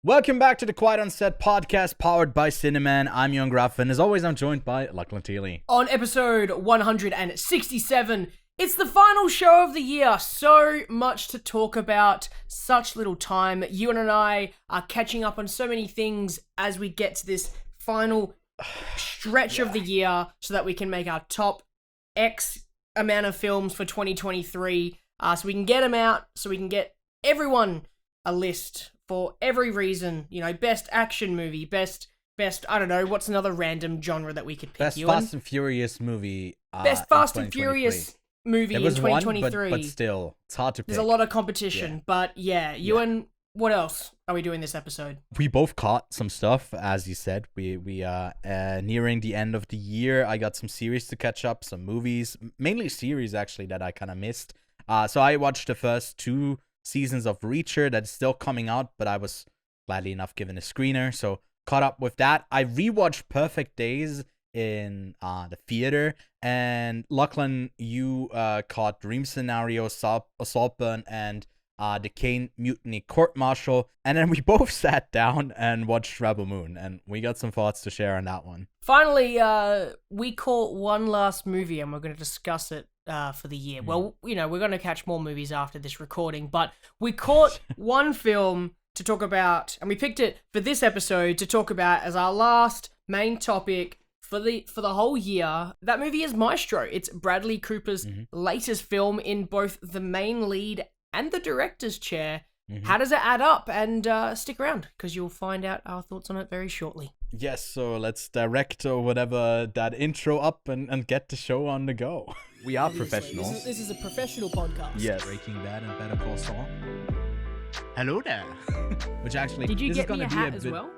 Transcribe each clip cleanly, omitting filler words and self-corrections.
Welcome back to the Quiet on Set podcast powered by Cineman. I'm Ewan Graff, and as always, I'm joined by Lachlan. On episode 167, it's the final show of the year. So much to talk about, such little time. Ewan and I are catching up on so many things as we get to this final stretch of the year so that we can make our top X amount of films for 2023. So we can get them out, so we can get everyone a list for every reason, you know, best action movie, best, I don't know, what's another random genre that we could pick? Best Ewan? Fast and Furious movie. Best Fast and Furious movie in 2023. But still, it's hard to pick. There's a lot of competition, but yeah, Ewan, what else are we doing this episode? We both caught some stuff, as you said. We are nearing the end of the year. I got some series to catch up, some movies, mainly series actually that I kind of missed. So I watched the first 2 seasons of Reacher that's still coming out, but I was gladly enough given a screener, so caught up with that. I rewatched Perfect Days in the theater, and Lachlan, you caught Dream Scenario, Saltburn, and the Caine Mutiny Court Martial, and then we both sat down and watched Rebel Moon, and we got some thoughts to share on that one. Finally, we caught one last movie, and we're going to discuss it for the year. Well, you know, we're going to catch more movies after this recording, but we caught one film to talk about, and we picked it for this episode to talk about as our last main topic for the whole year. That movie is Maestro. It's Bradley Cooper's latest film in both the main lead and the director's chair. How does it add up? And stick around, because you'll find out our thoughts on it very shortly. Yes, so let's direct or whatever that intro up and get the show on the go. We are professionals. This is a professional podcast. Yes. Breaking Bad and Better Call Saul. Hello there. Which actually, Did you this get is me gonna a hat be as bit, well?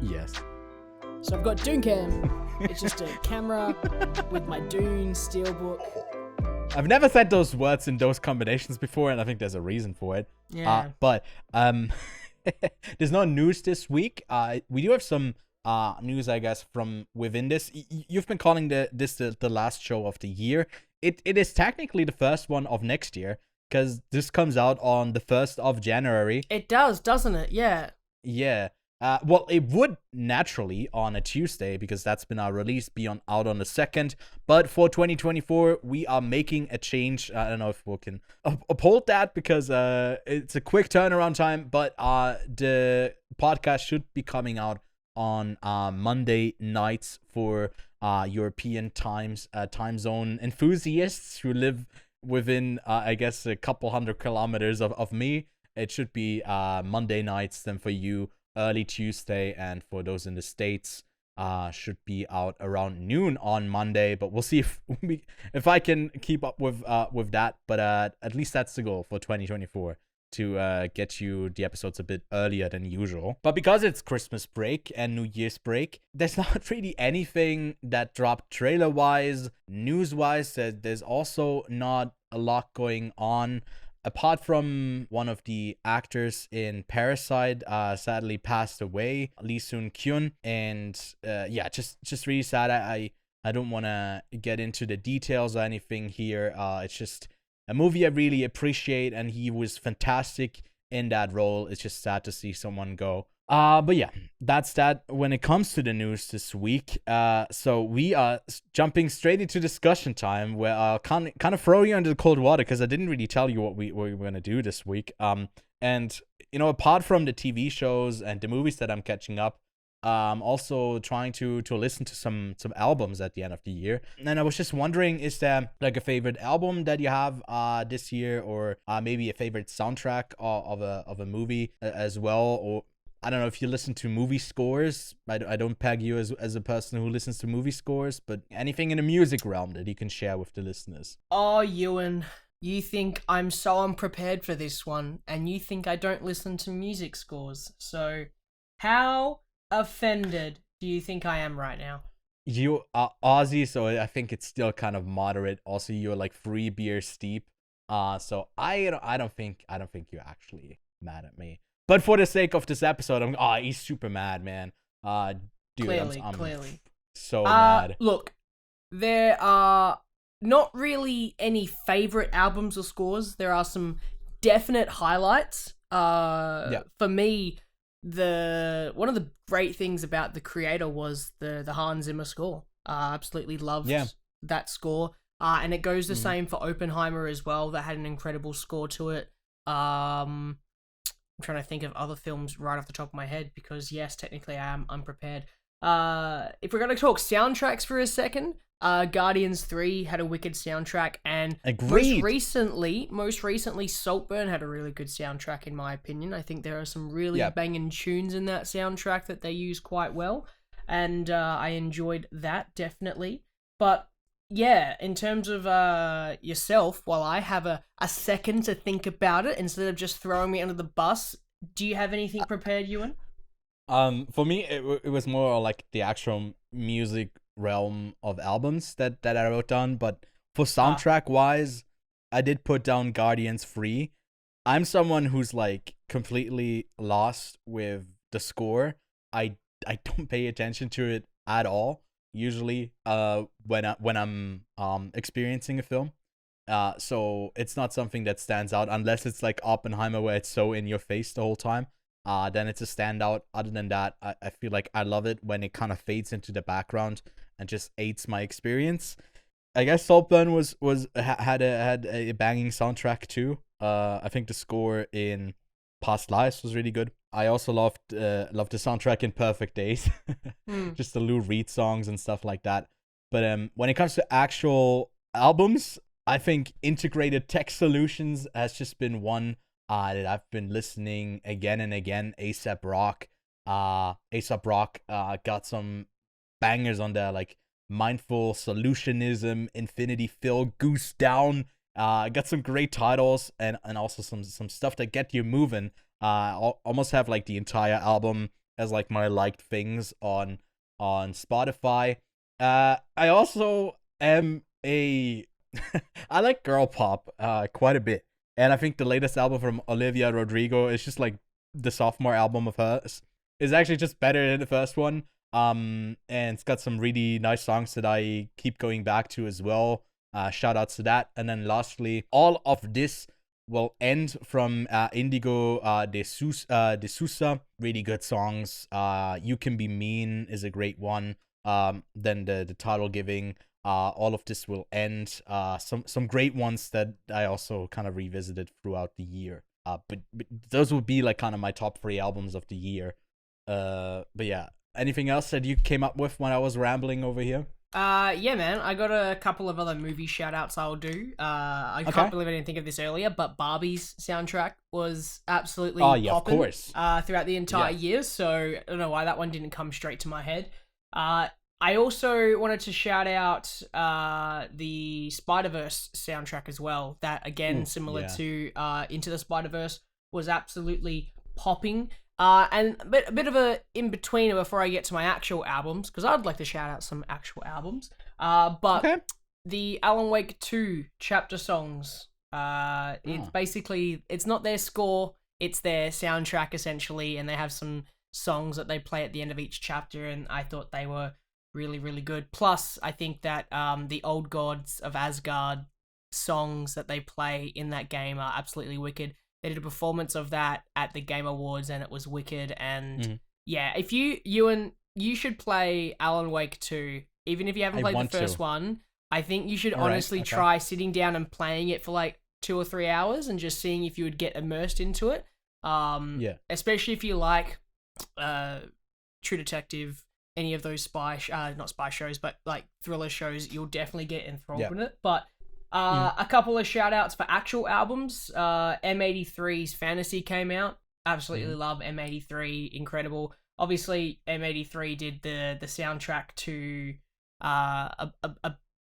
Yes. So I've got Dooncam. It's just a camera with my Dune steelbook. I've never said those words in those combinations before, and I think there's a reason for it. Yeah. But there's no news this week. We do have some news, I guess, from within this. You've been calling this the last show of the year. It is technically the first one of next year, because this comes out on the 1st of January. It does, doesn't it? Yeah. Yeah. Well, it would naturally on a Tuesday, because that's been our release, be out on the 2nd. But for 2024, we are making a change. I don't know if we can uphold that, because it's a quick turnaround time. But the podcast should be coming out on Monday nights for European time zone enthusiasts who live within, I guess, a couple hundred kilometers of me. It should be Monday nights then for you. Early Tuesday, and for those in the States, should be out around noon on Monday. But we'll see if I can keep up with that. But at least that's the goal for 2024, to get you the episodes a bit earlier than usual. But because it's Christmas break and New Year's break, there's not really anything that dropped trailer-wise, news-wise. There's also not a lot going on. Apart from one of the actors in Parasite, sadly passed away, Lee Sun-kyun, and just really sad. I don't want to get into the details or anything here. It's just a movie I really appreciate, and he was fantastic in that role. It's just sad to see someone go. But yeah, that's that when it comes to the news this week. So we are jumping straight into discussion time, where I'll kind of throw you into the cold water, because I didn't really tell you what we were going to do this week. And, you know, apart from the TV shows and the movies that I'm catching up, I'm also trying to listen to some albums at the end of the year. And I was just wondering, is there like a favorite album that you have this year, or maybe a favorite soundtrack of a movie as well? Or I don't know if you listen to movie scores. I don't peg you as a person who listens to movie scores, but anything in the music realm that you can share with the listeners. Oh, Ewan, you think I'm so unprepared for this one, and you think I don't listen to music scores. So how offended do you think I am right now? You are Aussie, so I think it's still kind of moderate. Also, you're like free beer steep. So I don't think you're actually mad at me. But for the sake of this episode, he's super mad, man. Dude, Clearly. So mad. Look, there are not really any favorite albums or scores. There are some definite highlights For me, one of the great things about the creator was the Hans Zimmer score. Absolutely loved that score. And it goes the same for Oppenheimer as well. That had an incredible score to it. I'm trying to think of other films right off the top of my head because yes, technically I am unprepared. If we're going to talk soundtracks for a second, Guardians 3 had a wicked soundtrack, and Agreed. most recently Saltburn had a really good soundtrack in my opinion. I think there are some really banging tunes in that soundtrack that they use quite well, and I enjoyed that definitely. But yeah, in terms of yourself, while I have a second to think about it instead of just throwing me under the bus, do you have anything prepared, Ewan? For me, it was more like the actual music realm of albums that I wrote down. But for soundtrack wise, I did put down Guardians 3. I'm someone who's like completely lost with the score. I don't pay attention to it at all. Usually, when I'm experiencing a film. So it's not something that stands out unless it's like Oppenheimer where it's so in your face the whole time. Then it's a standout. Other than that, I feel like I love it when it kind of fades into the background and just aids my experience. I guess Saltburn had a banging soundtrack too. I think the score in Past Lives was really good. I also loved the soundtrack in Perfect Days, just the Lou Reed songs and stuff like that. But when it comes to actual albums, I think Integrated Tech Solutions has just been one that I've been listening again and again. A$AP Rock got some bangers on there, like Mindful Solutionism, Infinity Fill, Goose Down. Got some great titles and also some stuff that get you moving. Almost have like the entire album as like my liked things on Spotify. I also am I like girl pop quite a bit. And I think the latest album from Olivia Rodrigo is just like the sophomore album of hers. It's actually just better than the first one. And it's got some really nice songs that I keep going back to as well. Shout outs to that. And then lastly, all of this will end from Indigo de Sousa. Really good songs. You Can Be Mean is a great one. Then the title giving. All of this will end. Some great ones that I also kind of revisited throughout the year. But those would be like kind of my top 3 albums of the year. But yeah, anything else that you came up with when I was rambling over here? Yeah, man. I got a couple of other movie shout-outs I'll do. I can't believe I didn't think of this earlier, but Barbie's soundtrack was absolutely popping, of course. Throughout the entire year, so I don't know why that one didn't come straight to my head. I also wanted to shout out the Spider-Verse soundtrack as well. That, again, similar to Into the Spider-Verse, was absolutely popping. And a bit of a in-between before I get to my actual albums, because I'd like to shout out some actual albums. But the Alan Wake 2 chapter songs, it's basically, it's not their score, it's their soundtrack, essentially, and they have some songs that they play at the end of each chapter, and I thought they were really, really good. Plus, I think that the Old Gods of Asgard songs that they play in that game are absolutely wicked. They did a performance of that at the Game Awards, and it was wicked. And yeah, if Ewan, you should play Alan Wake 2, even if you haven't played the first one. I think you should honestly try sitting down and playing it for like 2 or 3 hours and just seeing if you would get immersed into it. Especially if you like True Detective, any of those not spy shows, but like thriller shows, you'll definitely get enthralled in it. But a couple of shout outs for actual albums. M83's Fantasy came out. Absolutely love M83, incredible. Obviously, M83 did the soundtrack to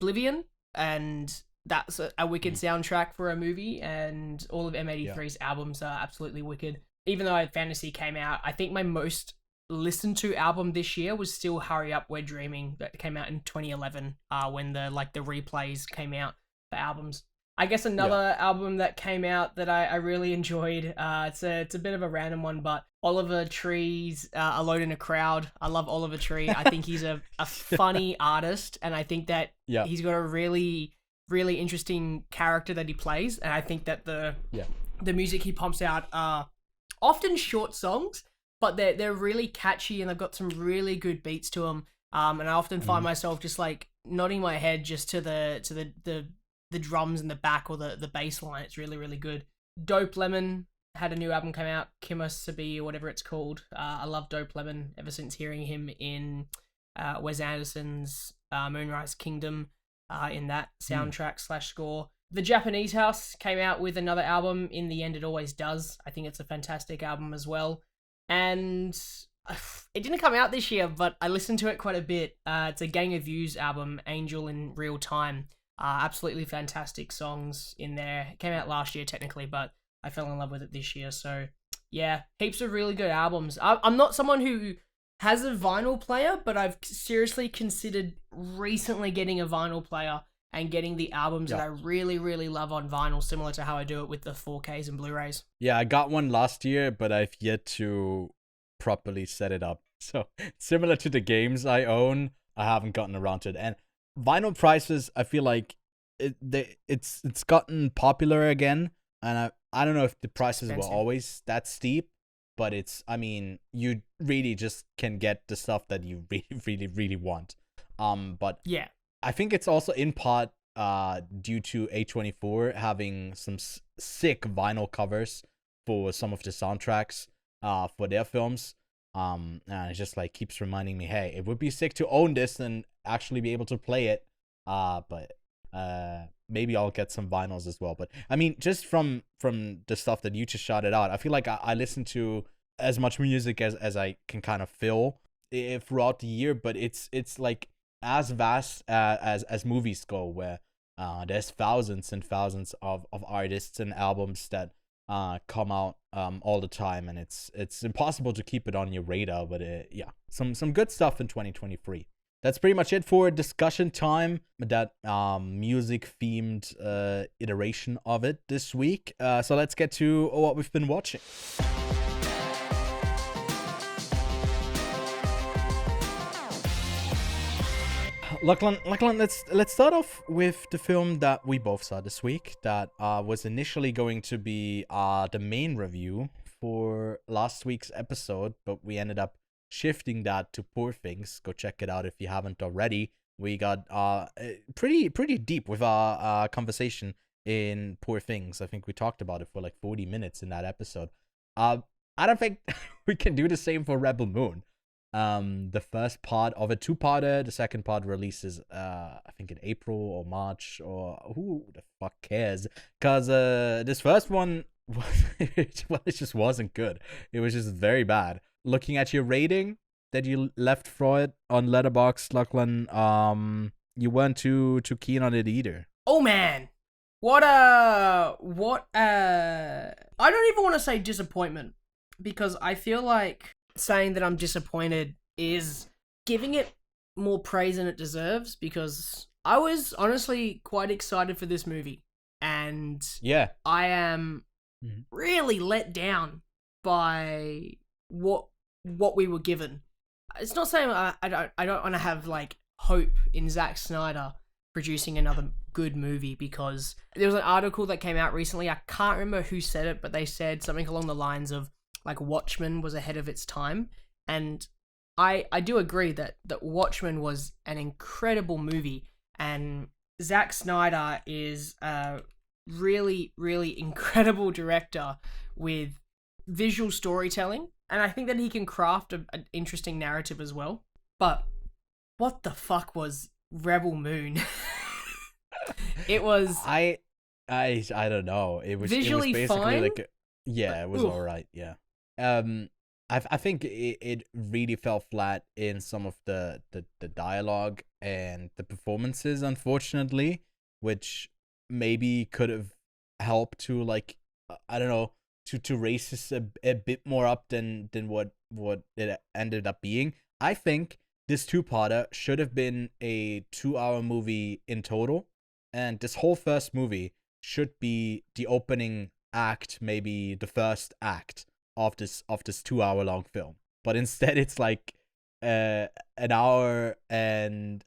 Oblivion, and that's a wicked soundtrack for a movie, and all of M83's albums are absolutely wicked. Even though Fantasy came out, I think my most listened to album this year was still Hurry Up We're Dreaming, that came out in 2011, when the replays came out for albums. I guess another album that came out that I really enjoyed, it's a bit of a random one, but Oliver Tree's Alone in a Crowd. I love Oliver Tree. I think he's a funny artist, and I think that he's got a really, really interesting character that he plays, and I think that the music he pumps out are often short songs, but they're really catchy and they've got some really good beats to them. And I often find myself just like nodding my head just to the drums in the back or the bass line. It's really, really good. Dope Lemon had a new album come out, Kima Sabi or whatever it's called. I love Dope Lemon ever since hearing him in Wes Anderson's Moonrise Kingdom in that soundtrack / score. The Japanese House came out with another album, In the End It Always Does. I think it's a fantastic album as well. And it didn't come out this year, but I listened to it quite a bit. It's a Gang of You's album, Angel in Real Time. Absolutely fantastic songs in there. It came out last year technically, but I fell in love with it this year. So yeah, heaps of really good albums. I'm not someone who has a vinyl player, but I've seriously considered recently getting a vinyl player and getting the albums that I really, really love on vinyl, similar to how I do it with the 4Ks and Blu-rays. Yeah, I got one last year, but I've yet to properly set it up. So similar to the games I own, I haven't gotten around to it. And vinyl prices, I feel like it's gotten popular again. And I don't know if the prices were always that steep, but you really just can get the stuff that you really, really, really want. But yeah, I think it's also in part due to A24 having some sick vinyl covers for some of the soundtracks for their films. And it just like keeps reminding me, hey, it would be sick to own this and actually be able to play it. But maybe I'll get some vinyls as well. But I mean, just from the stuff that you just shouted out, I feel like I listen to as much music as I can kind of fill throughout the year. But it's like as vast as movies go, where there's thousands and thousands of artists and albums that come out all the time, and it's impossible to keep it on your radar. But yeah, some good stuff in 2023. That's pretty much it for discussion time, that music themed iteration of it this week. So let's get to what we've been watching. Lachlan, let's start off with the film that we both saw this week. That was initially going to be the main review for last week's episode, but we ended up shifting that to Poor Things. Go check it out if you haven't already. We got pretty deep with our conversation in Poor Things. I think we talked about it for like 40 minutes in that episode. I don't think we can do the same for Rebel Moon. The first part of a two-parter, the second part releases I think in April or March, or who the fuck cares, because this first one it just wasn't good. It was just very bad. Looking at your rating that you left for it on Letterboxd, Lachlan, you weren't too keen on it either. Oh man, what I don't even want to say disappointment, because I feel like saying that I'm disappointed is giving it more praise than it deserves, because I was honestly quite excited for this movie, and yeah, I am really let down by what we were given. It's not saying I don't want to have like hope in Zack Snyder producing another good movie, because there was an article that came out recently, I can't remember who said it, but they said something along the lines of like Watchmen was ahead of its time, and I do agree that Watchmen was an incredible movie, and Zack Snyder is a really, really incredible director with visual storytelling, and I think that he can craft an interesting narrative as well. But what the fuck was Rebel Moon? It was I don't know. It was visually basically fine. like it was all right. Yeah. I think it really fell flat in some of the dialogue and the performances, unfortunately, which maybe could have helped to, like, I don't know, to raise this a bit more up than what it ended up being. I think this two-parter should have been a 2-hour movie in total, and this whole first movie should be the opening act, maybe the first act of this 2-hour long film. But instead it's like an hour and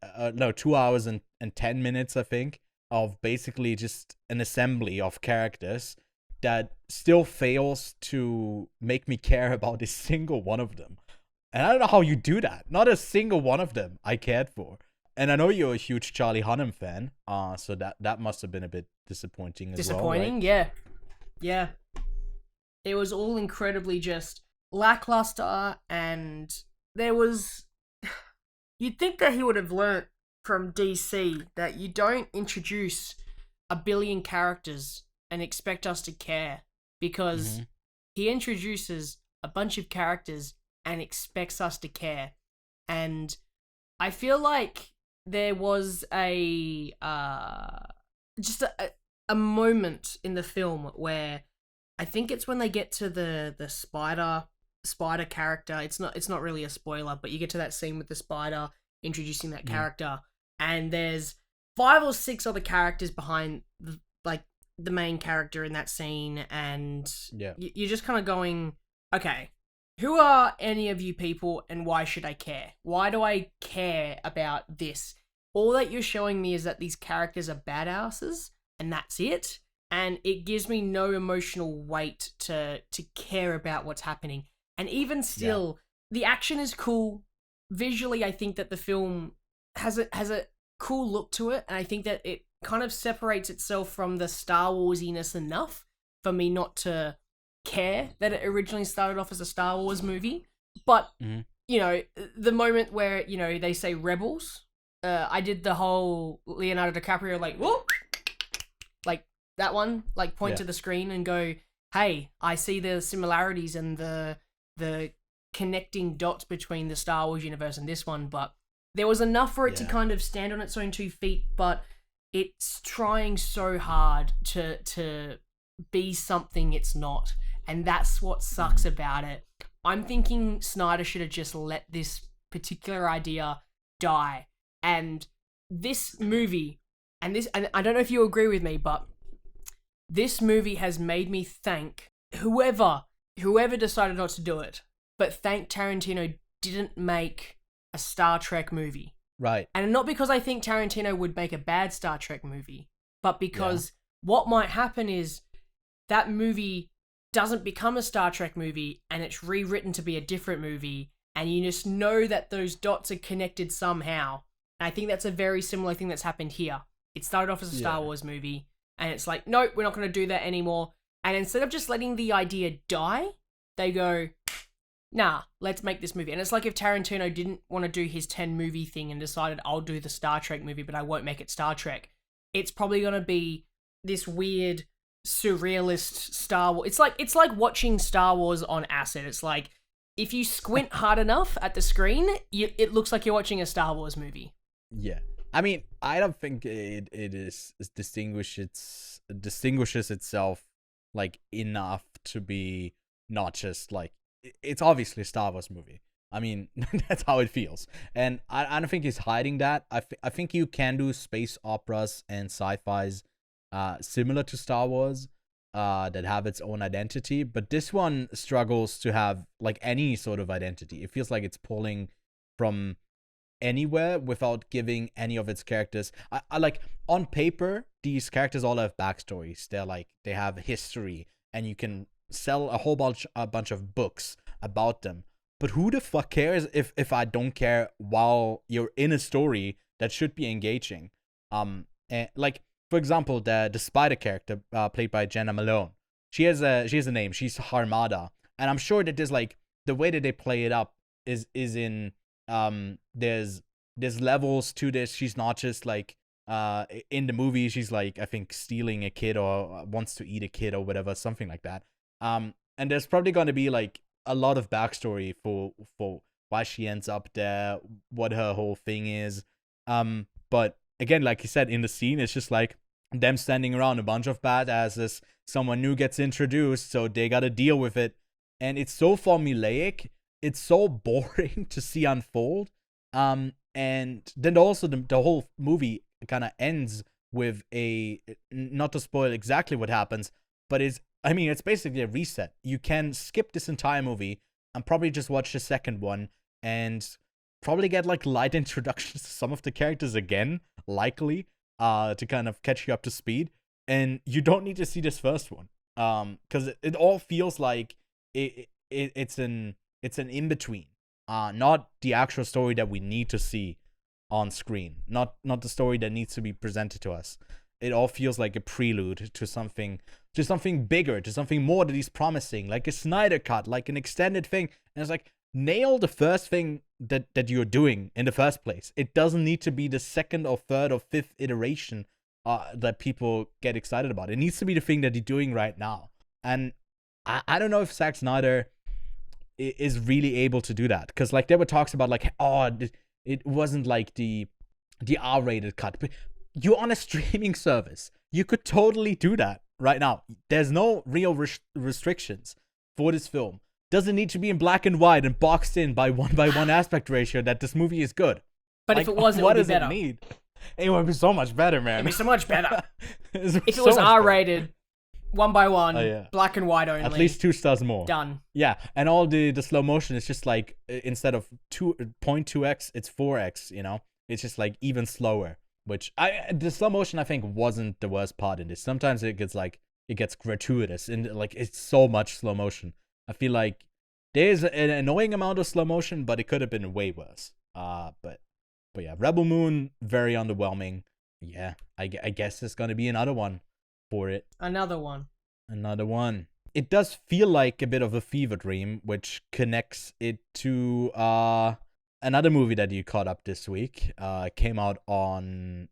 2 hours and 10 minutes, I think, of basically just an assembly of characters, that still fails to make me care about a single one of them. And I don't know how you do that. Not a single one of them I cared for. And I know you're a huge Charlie Hunnam fan, so that must have been a bit disappointing as well, right? Yeah. Yeah. It was all incredibly just lackluster, and there was... You'd think that he would have learnt from DC that you don't introduce a billion characters and expect us to care, because he introduces a bunch of characters and expects us to care. And I feel like there was a moment in the film where I think it's when they get to the spider character. It's not really a spoiler, but you get to that scene with the spider introducing that character, and there's 5 or 6 other characters behind the main character in that scene, and you're just kind of going, okay, who are any of you people, and why should I care? Why do I care about this? All that you're showing me is that these characters are badasses, and that's it. And it gives me no emotional weight to care about what's happening. And even still, the action is cool. Visually, I think that the film has a cool look to it, and I think that it kind of separates itself from the Star Warsiness enough for me not to care that it originally started off as a Star Wars movie. But, you know, the moment where, you know, they say rebels, I did the whole Leonardo DiCaprio, like, whoop, like that one, like point to the screen and go, hey, I see the similarities and the connecting dots between the Star Wars universe and this one, but there was enough for it to kind of stand on its own 2 feet, but it's trying so hard to be something it's not, and that's what sucks about it. I'm thinking Snyder should have just let this particular idea die, and this movie, and I don't know if you agree with me, but this movie has made me thank whoever decided not to do it, but thank Tarantino didn't make a Star Trek movie. Right. And not because I think Tarantino would make a bad Star Trek movie, but because what might happen is that movie doesn't become a Star Trek movie and it's rewritten to be a different movie, and you just know that those dots are connected somehow. And I think that's a very similar thing that's happened here. It started off as a Star Wars movie, and it's like, nope, we're not going to do that anymore. And instead of just letting the idea die, they go, nah, let's make this movie. And it's like if Tarantino didn't want to do his 10 movie thing and decided, I'll do the Star Trek movie, but I won't make it Star Trek. It's probably going to be this weird, surrealist Star Wars. It's like watching Star Wars on acid. It's like, if you squint hard enough at the screen, it looks like you're watching a Star Wars movie. Yeah. I mean, I don't think it distinguishes itself like enough to be not just like, it's obviously a Star Wars movie. I mean, that's how it feels. And I don't think he's hiding that. I think you can do space operas and sci-fis similar to Star Wars that have its own identity. But this one struggles to have like any sort of identity. It feels like it's pulling from anywhere without giving any of its characters. I like, on paper, these characters all have backstories. They have history, and you can sell a bunch of books about them. But who the fuck cares if I don't care while you're in a story that should be engaging? And like, for example, the spider character played by Jenna Malone. She has a name. She's Harmada, and I'm sure that there's like, the way that they play it up is in there's levels to this. She's not just like in the movie, she's like, I think, stealing a kid or wants to eat a kid or whatever, something like that. And there's probably going to be like a lot of backstory for why she ends up there, what her whole thing is. But again, like you said, in the scene, it's just like them standing around, a bunch of badasses, someone new gets introduced, so they got to deal with it. And it's so formulaic. It's so boring to see unfold. And then also the whole movie kind of ends with not to spoil exactly what happens, but it's basically a reset. You can skip this entire movie and probably just watch the second one and probably get like light introductions to some of the characters again, likely, to kind of catch you up to speed. And you don't need to see this first one. Because it all feels like it's an in between, not the actual story that we need to see on screen, not the story that needs to be presented to us. It all feels like a prelude to something bigger, to something more that he's promising, like a Snyder cut, like an extended thing. And it's like, nail the first thing that you're doing in the first place. It doesn't need to be the second or third or fifth iteration that people get excited about. It needs to be the thing that you're doing right now. And I don't know if Zack Snyder is really able to do that, because like there were talks about like, it wasn't like the R-rated cut, but you're on a streaming service. You could totally do that right now. There's no real restrictions for this film. Doesn't need to be in black and white and boxed in by one aspect ratio that this movie is good. But like, if it was, it would be better. What does it need? It would be so much better, man. It'd be so much better. If it was R-rated, 1:1, black and white only. At least 2 stars more. Done. Yeah, and all the slow motion is just like, instead of 0.2x, it's 4x, you know? It's just like even slower. Which the slow motion, I think, wasn't the worst part in this. Sometimes it gets gratuitous and like it's so much slow motion. I feel like there's an annoying amount of slow motion, but it could have been way worse. But yeah, Rebel Moon, very underwhelming. Yeah, I guess it's gonna be another one for it. Another one. It does feel like a bit of a fever dream, which connects it to another movie that you caught up this week. Came out on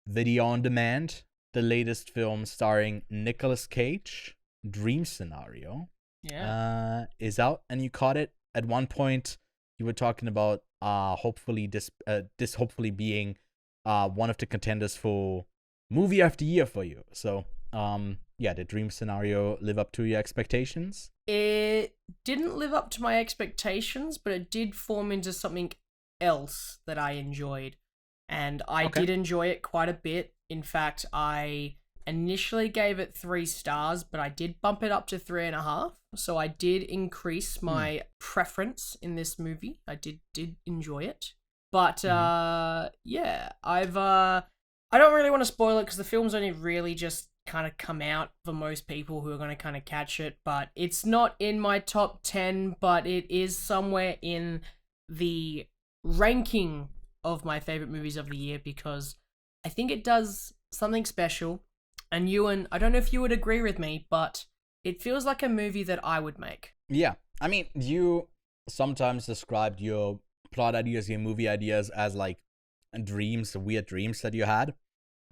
video on demand. The latest film starring Nicolas Cage, Dream Scenario, is out, and you caught it. At one point, you were talking about hopefully this hopefully being one of the contenders for movie of the year for you. So did Dream Scenario live up to your expectations? It didn't live up to my expectations, but it did form into something else that I enjoyed. And I did enjoy it quite a bit. In fact, I initially gave it 3 stars, but I did bump it up to 3.5. So I did increase my preference in this movie. I did enjoy it. But I don't really want to spoil it because the film's only really just kind of come out for most people who are going to kind of catch it, but it's not in my top 10, but it is somewhere in the ranking of my favorite movies of the year because I think it does something special. And Ewan, I don't know if you would agree with me, but it feels like a movie that I would make. Yeah, I mean, you sometimes described your plot ideas, your movie ideas as like dreams, weird dreams that you had.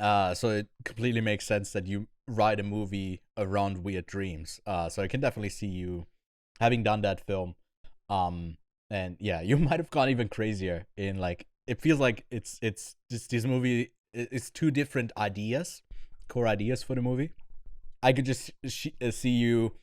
So it completely makes sense that you write a movie around weird dreams. So I can definitely see you having done that film. And yeah, you might have gone even crazier in like, it feels like it's just this movie. It's 2 different core ideas for the movie. I could just see you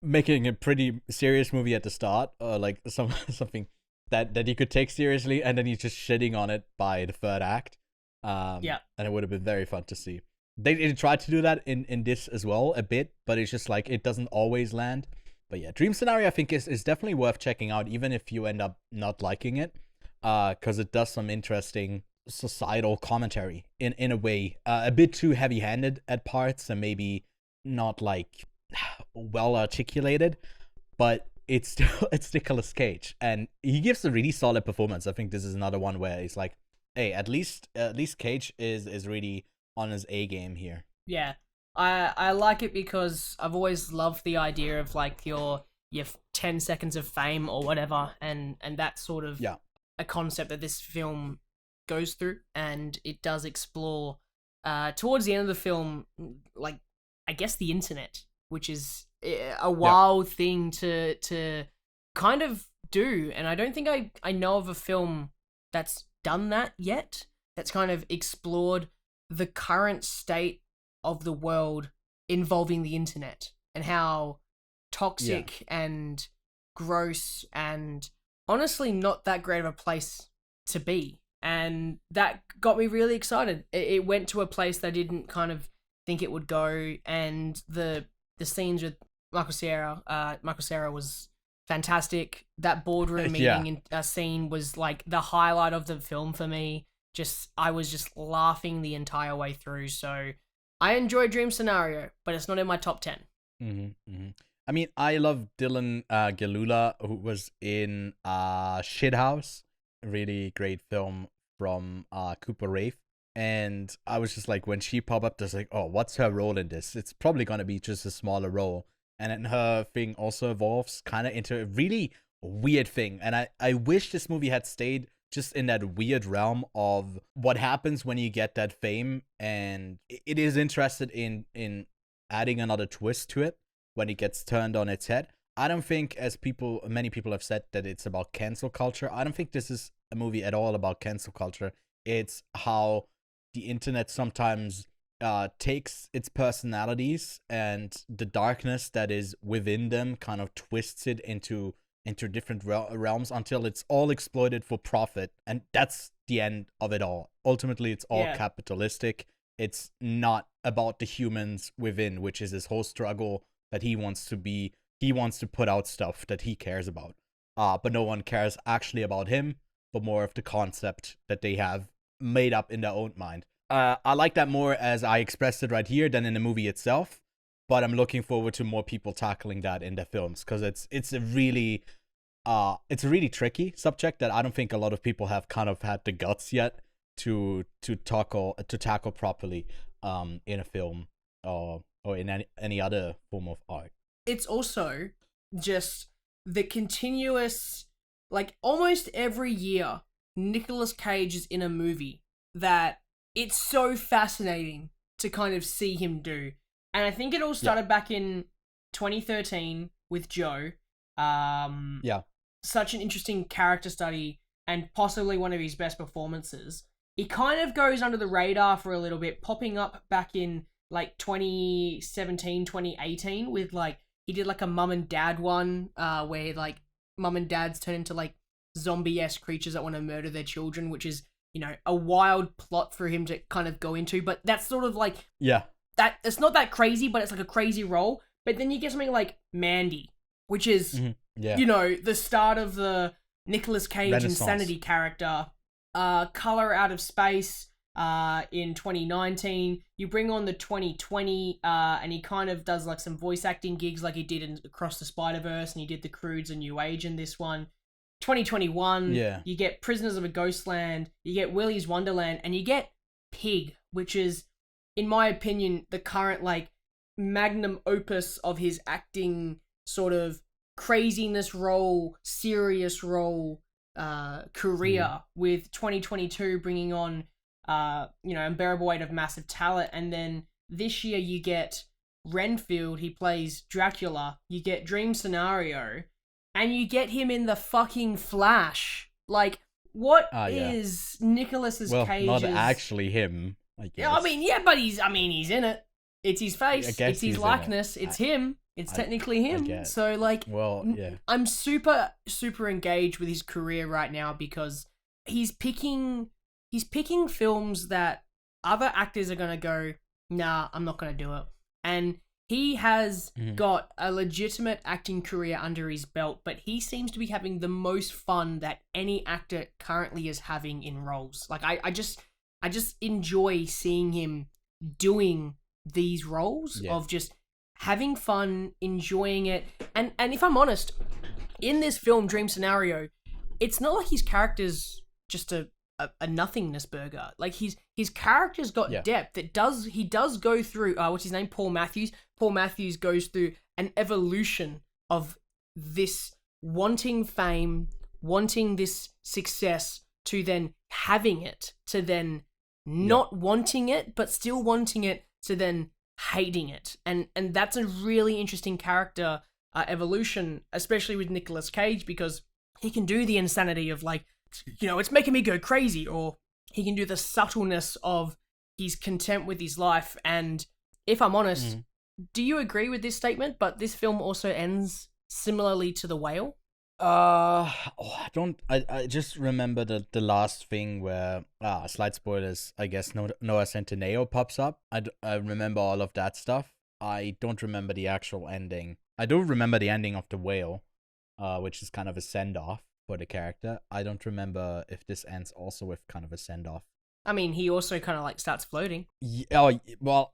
making a pretty serious movie at the start, or like something that you could take seriously, and then you're just shitting on it by the 3rd act. And it would have been very fun to see. They tried to do that in this as well a bit, but it's just like it doesn't always land. But yeah, Dream Scenario I think is definitely worth checking out, even if you end up not liking it, because it does some interesting societal commentary in a way, a bit too heavy-handed at parts and maybe not like well articulated, but it's Nicolas Cage and he gives a really solid performance. I think this is another one where it's like, hey, at least Cage is really on his A game here. Yeah, I like it because I've always loved the idea of like your 10 seconds of fame or whatever, and that's sort of a concept that this film goes through, and it does explore towards the end of the film, like I guess the internet, which is a wild thing to kind of do, and I don't think I know of a film that's done that yet, that's kind of explored the current state of the world involving the internet and how toxic and gross and honestly not that great of a place to be. And that got me really excited. It went to a place that I didn't kind of think it would go, and the scenes with Michael Cera was fantastic. That boardroom meeting scene was like the highlight of the film for me. I was just laughing the entire way through. So I enjoyed Dream Scenario, but it's not in my top 10. I mean, I love Dylan Gelula, who was in Shithouse, a really great film from Cooper Raiff. And I was just like, when she popped up, I was like, oh, what's her role in this? It's probably going to be just a smaller role. And then her thing also evolves kind of into a really weird thing. And I wish this movie had stayed just in that weird realm of what happens when you get that fame. And it is interested in adding another twist to it when it gets turned on its head. I don't think, as many people have said, that it's about cancel culture. I don't think this is a movie at all about cancel culture. It's how the internet sometimes takes its personalities and the darkness that is within them, kind of twists it into different realms until it's all exploited for profit, and that's the end of it all. Ultimately, it's all capitalistic. It's not about the humans within, which is his whole struggle that he wants to put out stuff that he cares about. But no one cares actually about him, but more of the concept that they have made up in their own mind. I like that more as I expressed it right here than in the movie itself, but I'm looking forward to more people tackling that in their films, because it's a really tricky subject that I don't think a lot of people have kind of had the guts yet to tackle properly in a film or in any other form of art. It's also just the continuous, like, almost every year Nicolas Cage is in a movie that it's so fascinating to kind of see him do. And I think it all started back in 2013 with Joe. Such an interesting character study and possibly one of his best performances. He kind of goes under the radar for a little bit, popping up back in like 2017, 2018 with like, he did like a mum and dad one where like mum and dads turn into like zombie-esque creatures that want to murder their children, which is, you know, a wild plot for him to kind of go into. But that's sort of like, that it's not that crazy, but it's like a crazy role. But then you get something like Mandy, which is, you know, the start of the Nicolas Cage insanity character. Color Out of Space in 2019. You bring on the 2020, and he kind of does like some voice acting gigs like he did in Across the Spider-Verse, and he did The Croods and New Age in this one. 2021, you get Prisoners of a Ghostland, you get Willy's Wonderland, and you get Pig, which is, in my opinion, the current like magnum opus of his acting sort of craziness role, serious role career, with 2022 bringing on you know, Unbearable Weight of Massive Talent. And then this year you get Renfield, he plays Dracula, you get Dream Scenario, and you get him in the fucking Flash. Like, what is Nicolas's Cage's... Well, not actually him, I guess. Yeah, I mean, but he's in it. It's his face, it's his likeness, it's him. It's technically him. So, like, I'm super, super engaged with his career right now because he's picking films that other actors are going to go, nah, I'm not going to do it. And he has got a legitimate acting career under his belt, but he seems to be having the most fun that any actor currently is having in roles. Like, I just enjoy seeing him doing these roles of just having fun, enjoying it. And if I'm honest, in this film, Dream Scenario, it's not like his character's just a nothingness burger. Like, his character's got depth. He does go through, what's his name? Paul Matthews. Paul Matthews goes through an evolution of this wanting fame, wanting this success, to then having it, to then not wanting it, but still wanting it, to then hating it. And that's a really interesting character evolution, especially with Nicolas Cage, because he can do the insanity of like, you know, it's making me go crazy, or he can do the subtleness of he's content with his life. And if I'm honest, do you agree with this statement? But this film also ends similarly to The Whale. I just remember the last thing where slight spoilers, I guess. Noah Centineo pops up. I remember all of that stuff. I don't remember the actual ending. I do remember the ending of The Whale, which is kind of a send off for the character. I don't remember if this ends also with kind of a send off I mean, he also kind of like starts floating. Oh, well,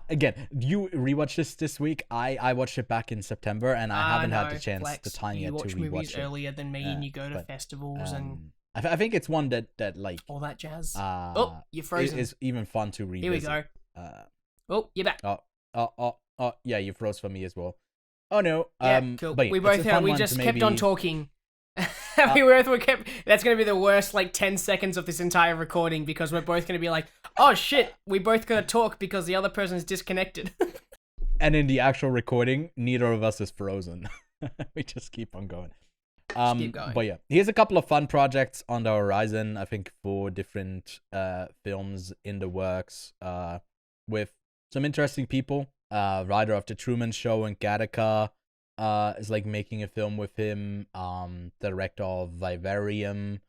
again, you rewatched this week. I watched it back in September, and I haven't had the chance, Flex, the time you yet watch to rewatch movies it. earlier than me, and you go to festivals and I think it's one that like all that jazz. Oh, you're frozen. Is even fun to revisit. Here we go. Oh, you're back. Oh, yeah, you froze for me as well. Oh no. Yeah, cool. But we both we just kept on talking. We both kept. That's gonna be the worst 10 seconds of this entire recording because we're both gonna be like, oh shit, we both gotta talk because the other person's disconnected. And in the actual recording, neither of us is frozen. We just keep on going. Keep going. But yeah, here's a couple of fun projects on the horizon. I think 4 different films in the works with some interesting people. Writer of The Truman Show and Gattaca is making a film with him. Director of Vivarium.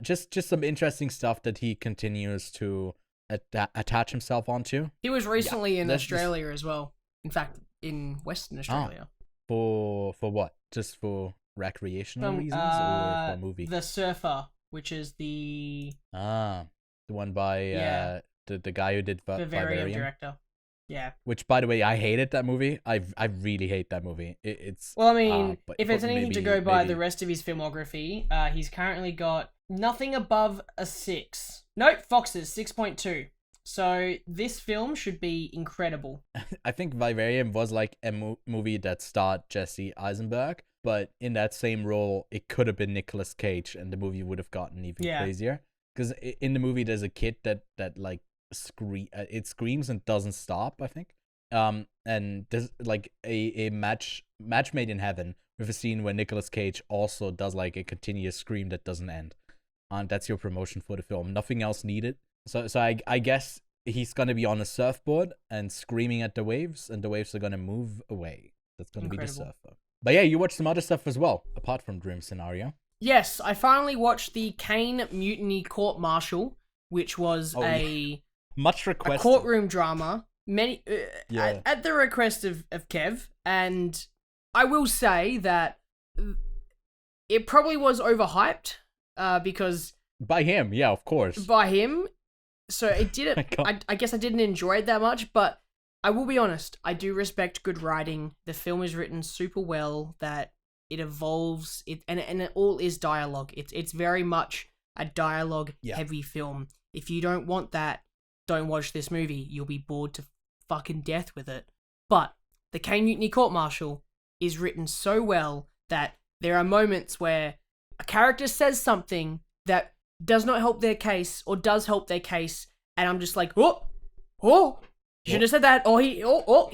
Just some interesting stuff that he continues to attach himself onto. He was recently in Australia as well. In fact, in Western Australia. For what? Just for recreational reasons or for a movie? The Surfer, which is the one by the guy who did Vivarium director. Yeah. Which, by the way, I hated that movie. I really hate that movie. It's well, I mean, if it's anything to go by the rest of his filmography, he's currently got nothing above a 6. Nope, Foxes 6.2. So this film should be incredible. I think Vivarium was like a movie that starred Jesse Eisenberg, but in that same role, it could have been Nicolas Cage, and the movie would have gotten even crazier. Because in the movie, there's a kid that it screams and doesn't stop, I think. And there's a match made in heaven with a scene where Nicolas Cage also does a continuous scream that doesn't end. And that's your promotion for the film. Nothing else needed. So I guess he's gonna be on a surfboard and screaming at the waves, and the waves are gonna move away. That's gonna be the surfer. But yeah, you watched some other stuff as well, apart from Dream Scenario. Yes, I finally watched the Caine Mutiny Court Martial, which was much requested. A courtroom drama, at the request of Kev, and I will say that it probably was overhyped, because by him, yeah, of course. By him, so it didn't. I guess I didn't enjoy it that much, but I will be honest. I do respect good writing. The film is written super well. That it evolves. And it all is dialogue. It's very much a dialogue heavy film. If you don't want that, don't watch this movie. You'll be bored to fucking death with it. But the Caine Mutiny Court Martial is written so well that there are moments where a character says something that does not help their case or does help their case, and I'm just like, you shouldn't have said that, or he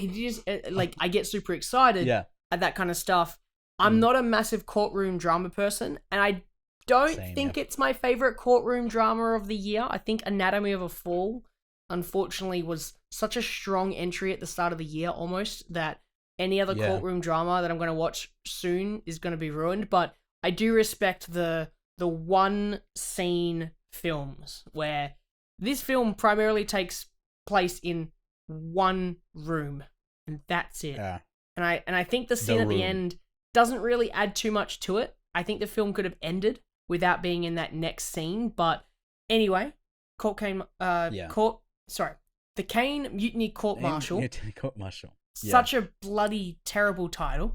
just I get super excited at that kind of stuff. I'm not a massive courtroom drama person, and I don't think it's my favorite courtroom drama of the year. I think Anatomy of a Fall, unfortunately, was such a strong entry at the start of the year almost that any other courtroom drama that I'm going to watch soon is going to be ruined. But I do respect the one scene films where this film primarily takes place in one room, and that's it. Yeah. And I think the scene at the end doesn't really add too much to it. I think the film could have ended without being in that next scene. But anyway, the Caine Mutiny Court Martial. Mutiny Court Martial. Such a bloody terrible title.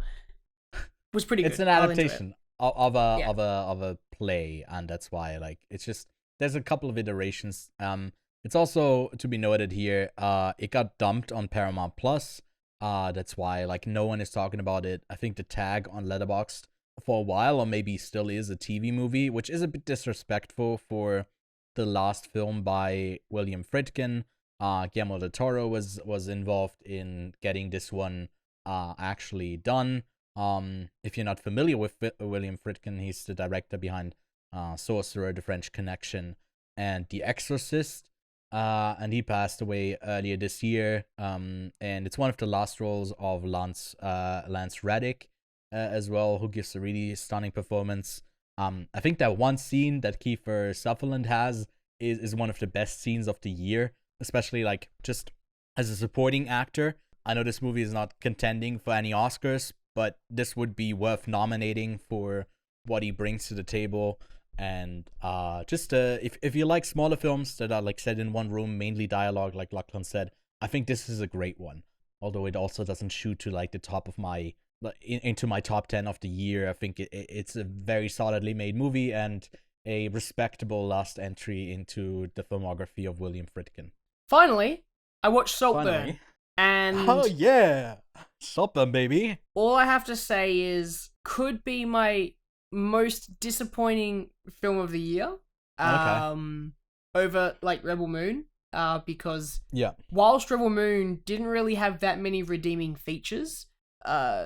Was pretty good. It's an adaptation of a play, and that's why it's just there's a couple of iterations. It's also to be noted here, it got dumped on Paramount Plus. That's why no one is talking about it. I think the tag on Letterboxd for a while, or maybe still is, a TV movie, which is a bit disrespectful for the last film by William Friedkin. Guillermo del Toro was involved in getting this one actually done. If you're not familiar with William Friedkin, he's the director behind Sorcerer, The French Connection, and The Exorcist. And he passed away earlier this year. And it's one of the last roles of Lance Reddick as well, who gives a really stunning performance. I think that one scene that Kiefer Sutherland has is one of the best scenes of the year, especially just as a supporting actor. I know this movie is not contending for any Oscars, but this would be worth nominating for what he brings to the table. And just if you like smaller films that are like set in one room, mainly dialogue, like Lachlan said, I think this is a great one. Although it also doesn't shoot to like the top of my into my top 10 of the year. I think it's a very solidly made movie and a respectable last entry into the filmography of William Friedkin. Finally, I watched Saltburn. And oh yeah, Saltburn, baby. All I have to say is, could be my most disappointing film of the year. Over like Rebel Moon. Because whilst Rebel Moon didn't really have that many redeeming features,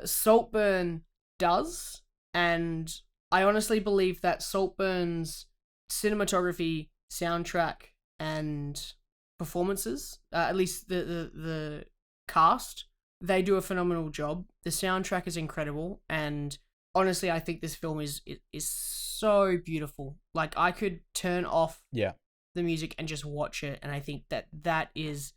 Saltburn does, and I honestly believe that Saltburn's cinematography, soundtrack, and performances, at least the cast, they do a phenomenal job. The soundtrack is incredible, and honestly, I think this film is so beautiful. Like, I could turn off the music and just watch it, and I think that is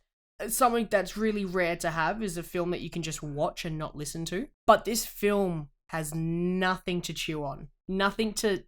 something that's really rare to have, is a film that you can just watch and not listen to. But this film has nothing to chew on, nothing to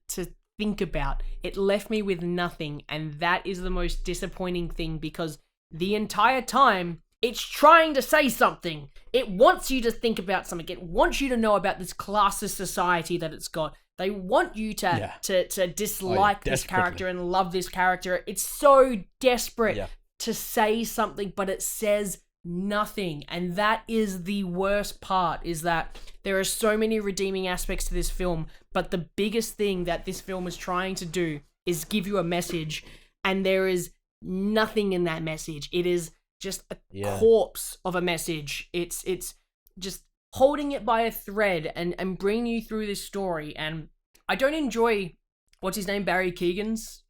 think about. It left me with nothing, and that is the most disappointing thing, because the entire time it's trying to say something. It wants you to think about something. It wants you to know about this classist society that it's got. They want you to dislike this character and love this character. It's so desperate to say something, but it says nothing. And that is the worst part, is that there are so many redeeming aspects to this film, but the biggest thing that this film is trying to do is give you a message, and there is nothing in that message. It is just a corpse of a message. It's just holding it by a thread and bringing you through this story. And I don't enjoy, what's his name, Barry Keoghan's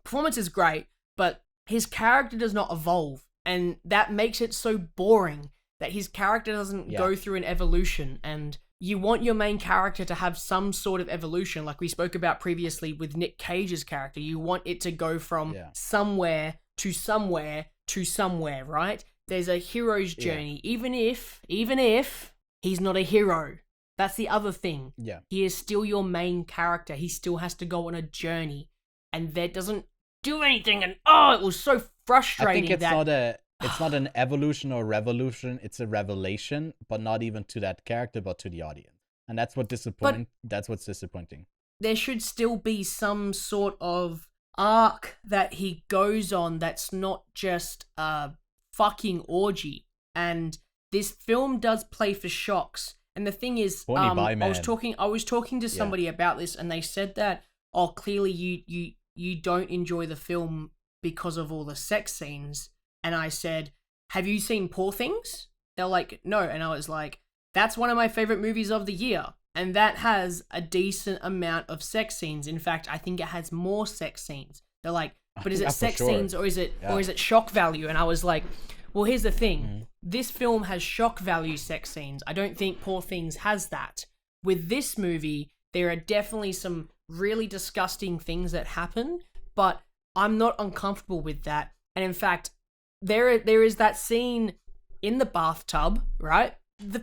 performance is great, but his character does not evolve, and that makes it so boring that his character doesn't go through an evolution. And you want your main character to have some sort of evolution, like we spoke about previously with Nick Cage's character. You want it to go from somewhere to somewhere to somewhere, right? There's a hero's journey, even if he's not a hero. That's the other thing. Yeah. He is still your main character. He still has to go on a journey, and that doesn't do anything. And it was so frustrating. I think it's not an evolution or revolution. It's a revelation, but not even to that character, but to the audience. And that's what's disappointing. There should still be some sort of arc that he goes on that's not just a fucking orgy. And this film does play for shocks. And the thing is, I was talking to somebody about this, and they said that, clearly you don't enjoy the film because of all the sex scenes. And I said, have you seen Poor Things? They're like, no. And I was like, that's one of my favorite movies of the year. And that has a decent amount of sex scenes. In fact, I think it has more sex scenes. They're like, but is it sex scenes or is it shock value? And I was like, well, here's the thing. This film has shock value sex scenes. I don't think Poor Things has that. With this movie, there are definitely some really disgusting things that happen, but I'm not uncomfortable with that. And in fact, there is that scene in the bathtub, right?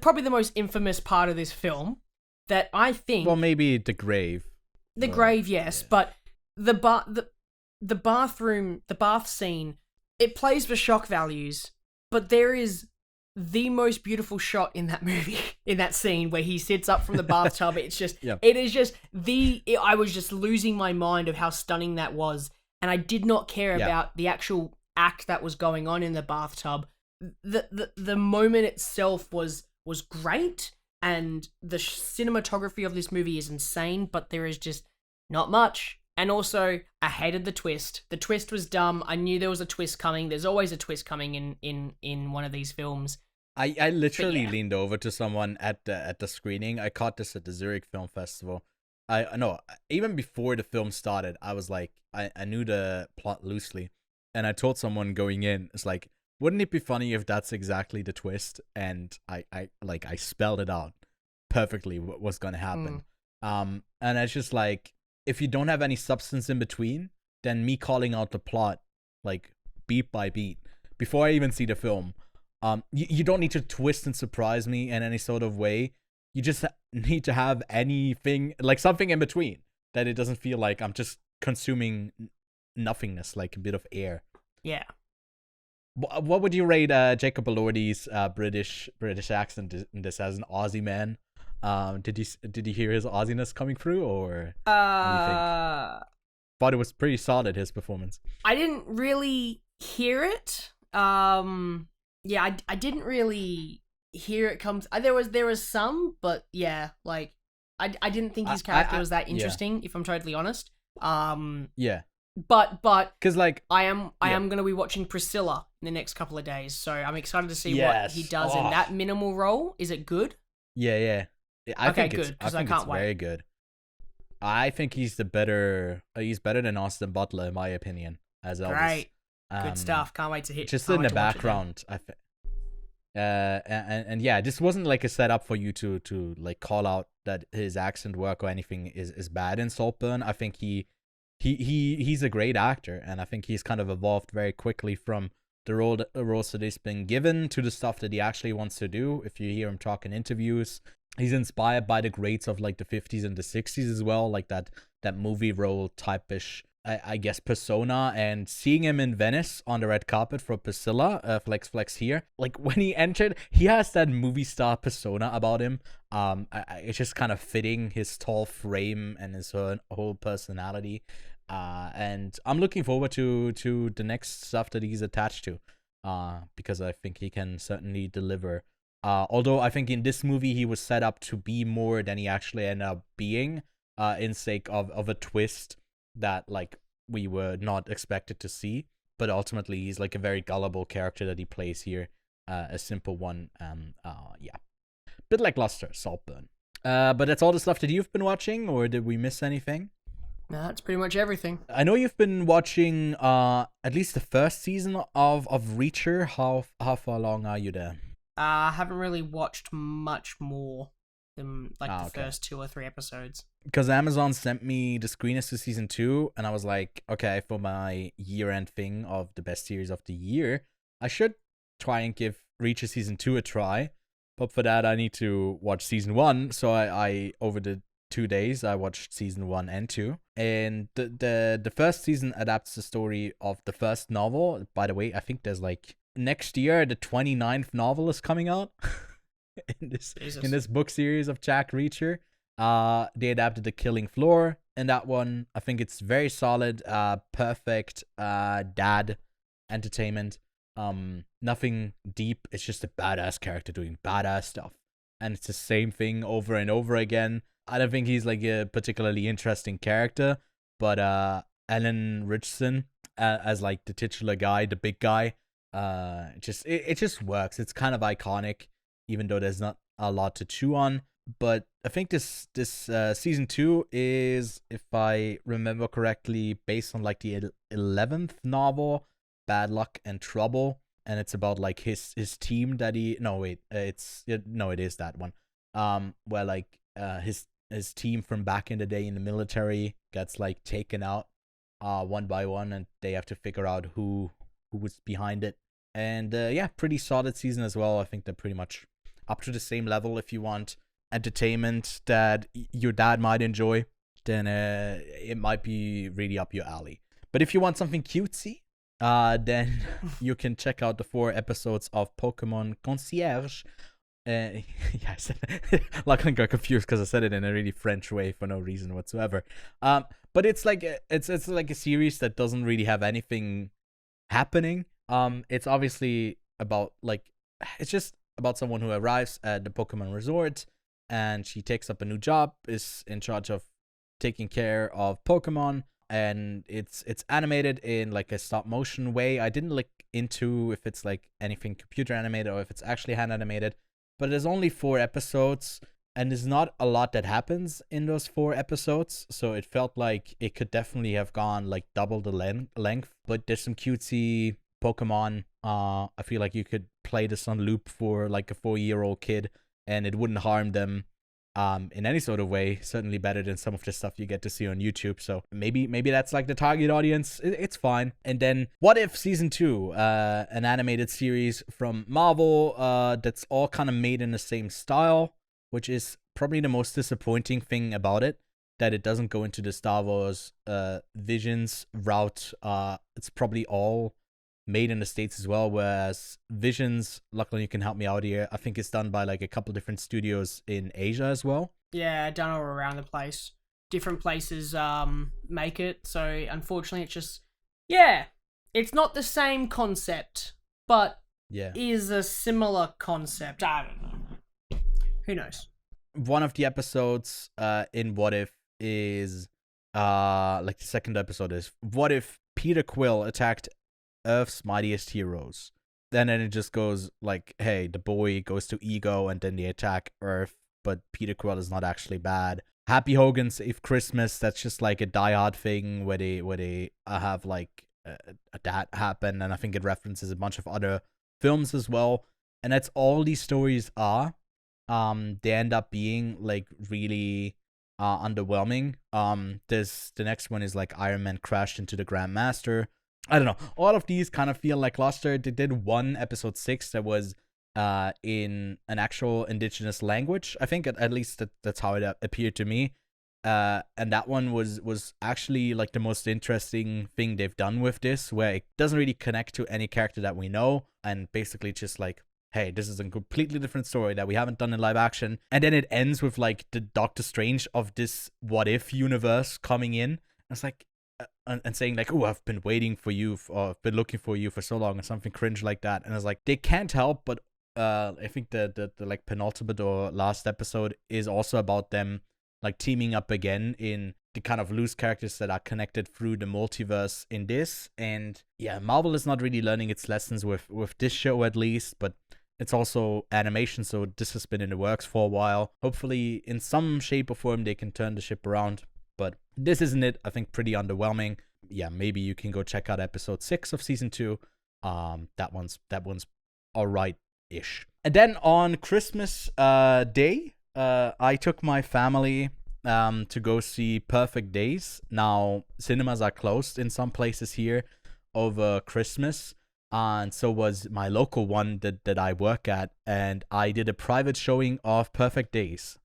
Probably the most infamous part of this film that I think... Well, maybe the grave. The grave, yes, but the bathroom, the bath scene, it plays for shock values, but there is the most beautiful shot in that movie, in that scene where he sits up from the bathtub. It's just, it is just I was just losing my mind of how stunning that was. And I did not care about the actual act that was going on in the bathtub. The moment itself was great, and the cinematography of this movie is insane, but there is just not much. And also, I hated the twist. The twist was dumb. I knew there was a twist coming. There's always a twist coming in one of these films. I literally leaned over to someone at the screening. I caught this at the Zurich Film Festival. I know, even before the film started, I was like, I knew the plot loosely, and I told someone going in, it's like, wouldn't it be funny if that's exactly the twist? And I spelled it out perfectly what was gonna happen. And it's just like, if you don't have any substance in between, then me calling out the plot, like, beat by beat, before I even see the film, you don't need to twist and surprise me in any sort of way. You just need to have anything, like something in between. that it doesn't feel like I'm just consuming nothingness, like a bit of air. Yeah. What would you rate Jacob Elordi's British accent in this as an Aussie man? Did you hear his Aussiness coming through, or what do you think? Thought it was pretty solid, his performance. I didn't really hear it. Yeah, I didn't really hear it come. There was some, but yeah, like I didn't think his character was that interesting. If I'm totally honest. Yeah. But because like I am gonna be watching Priscilla in the next couple of days, so I'm excited to see what he does in that minimal role. Is it good? Yeah. I think good, I think it's very good. I think he's better than Austin Butler, in my opinion, as Elvis. Great. Good stuff. Can't wait to hit. Just in the background, I think. And yeah, this wasn't like a setup for you to like call out that his accent work or anything is bad in Saltburn. I think he's a great actor, and I think he's kind of evolved very quickly from the roles that he's been given to the stuff that he actually wants to do. If you hear him talk in interviews, he's inspired by the greats of like the 50s and the 60s as well, like that movie role type-ish, I guess, persona. And seeing him in Venice on the red carpet for Priscilla, Flex here, like when he entered, he has that movie star persona about him. It's just kind of fitting his tall frame and his whole personality. And I'm looking forward to the next stuff that he's attached to, because I think he can certainly deliver. Although I think in this movie he was set up to be more than he actually ended up being, in sake of a twist that like we were not expected to see. But ultimately he's like a very gullible character that he plays here, a simple one. Yeah, bit like Luster, Saltburn. But that's all the stuff that you've been watching, or did we miss anything? No, that's pretty much everything. I know you've been watching at least the first season of Reacher. How far along are you there? I haven't really watched much more than like the first 2 or 3 episodes. Because Amazon sent me the screeners to season 2, and I was like, okay, for my year-end thing of the best series of the year, I should try and give Reacher season 2 a try. But for that, I need to watch season 1. So I over the 2 days, I watched season 1 and 2. And the first season adapts the story of the first novel. By the way, I think there's like next year the 29th novel is coming out in this book series of Jack Reacher. They adapted The Killing Floor in that one. I think it's very solid, perfect dad entertainment. Nothing deep. It's just a badass character doing badass stuff, and it's the same thing over and over again. I don't think he's like a particularly interesting character, but Alan Richardson as like the titular guy, the big guy, it just works. It's kind of iconic, even though there's not a lot to chew on. But I think this season 2 is, if I remember correctly, based on like the 11th novel, Bad Luck and Trouble, and it's about like his team that he it is that one, where like his team from back in the day in the military gets like taken out one by one, and they have to figure out who was behind it. And yeah, pretty solid season as well. I think they're pretty much up to the same level. If you want entertainment that your dad might enjoy, then it might be really up your alley. But if you want something cutesy, then you can check out the 4 episodes of Pokémon Concierge. Yeah, I said Lachlan got confused because I said it in a really French way for no reason whatsoever. But it's like it's like a series that doesn't really have anything happening. It's obviously about like, it's just about someone who arrives at the Pokemon Resort, and she takes up a new job, is in charge of taking care of Pokemon, and it's animated in like a stop motion way. I didn't look into if it's like anything computer animated or if it's actually hand animated, but there's only 4 episodes, and there's not a lot that happens in those 4 episodes, so it felt like it could definitely have gone like double the length. But there's some cutesy Pokemon. I feel like you could play this on loop for like a 4-year-old kid, and it wouldn't harm them in any sort of way. Certainly better than some of the stuff you get to see on YouTube. So maybe that's like the target audience. It's fine. And then What If Season 2, an animated series from Marvel that's all kind of made in the same style, which is probably the most disappointing thing about it. that it doesn't go into the Star Wars Visions route. It's probably all made in the States as well, whereas Visions, Lachlan, you can help me out here, I think it's done by like a couple different studios in Asia as well. Yeah, done all around the place. Different places make it, so unfortunately it's just, yeah, it's not the same concept, but is a similar concept. I don't know. Who knows? One of the episodes in What If is, like the second episode is, what if Peter Quill attacked Earth's mightiest heroes? Then it just goes like, hey, the boy goes to Ego and then they attack Earth, but Peter Quill is not actually bad. Happy Hogan Save Christmas, that's just like a Die Hard thing where they have like that happen, and I think it references a bunch of other films as well, and that's all these stories are. They end up being like really underwhelming. The next one is like Iron Man crashed into the Grandmaster. I don't know. All of these kind of feel like lackluster. They did one episode 6 that was in an actual indigenous language. I think at least that's how it appeared to me. And that one was actually like the most interesting thing they've done with this, where it doesn't really connect to any character that we know, and basically just like, hey, this is a completely different story that we haven't done in live action. And then it ends with like the Doctor Strange of this What If universe coming in. It's like, and saying like, oh, I've been waiting for you, or I've been looking for you for so long, or something cringe like that. And I was like, they can't help but I think the like penultimate or last episode is also about them like teaming up again in the kind of loose characters that are connected through the multiverse in this. And yeah, Marvel is not really learning its lessons with this show, at least, but it's also animation, so this has been in the works for a while. Hopefully in some shape or form they can turn the ship around, but this isn't it. I think pretty underwhelming. Yeah, maybe you can go check out episode 6 of season 2. That one's all right-ish. And then on Christmas Day, I took my family to go see Perfect Days. Now, cinemas are closed in some places here over Christmas, and so was my local one that I work at, and I did a private showing of Perfect Days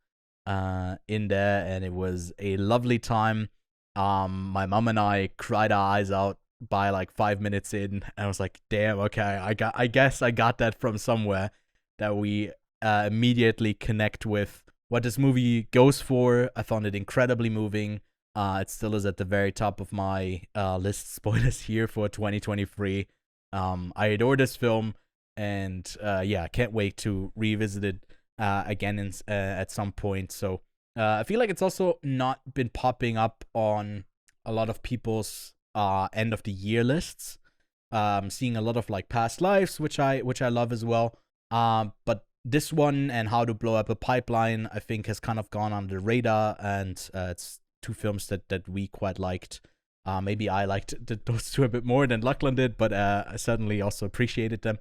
in there, and it was a lovely time. My mom and I cried our eyes out by like 5 minutes in, and I was like, damn, okay, I guess I got that from somewhere, that we immediately connect with what this movie goes for. I found it incredibly moving. It still is at the very top of my list. Spoilers here for 2023. I adore this film, and yeah, I can't wait to revisit it again at some point. So I feel like it's also not been popping up on a lot of people's end of the year lists. Seeing a lot of like Past Lives, which I love as well. But this one and How to Blow Up a Pipeline, I think, has kind of gone under the radar, and it's two films that we quite liked. Maybe I liked those two a bit more than Lachlan did, but I certainly also appreciated them.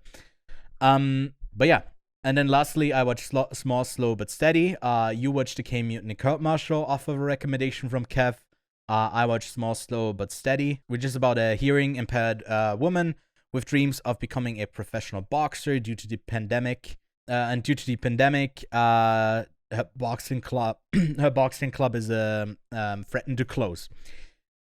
But yeah. And then lastly, I watched Small, Slow, But Steady. You watched the Caine Mutiny Court Martial off of a recommendation from Kev. I watched Small, Slow, But Steady, which is about a hearing-impaired woman with dreams of becoming a professional boxer due to the pandemic. And due to the pandemic, her boxing club is threatened to close.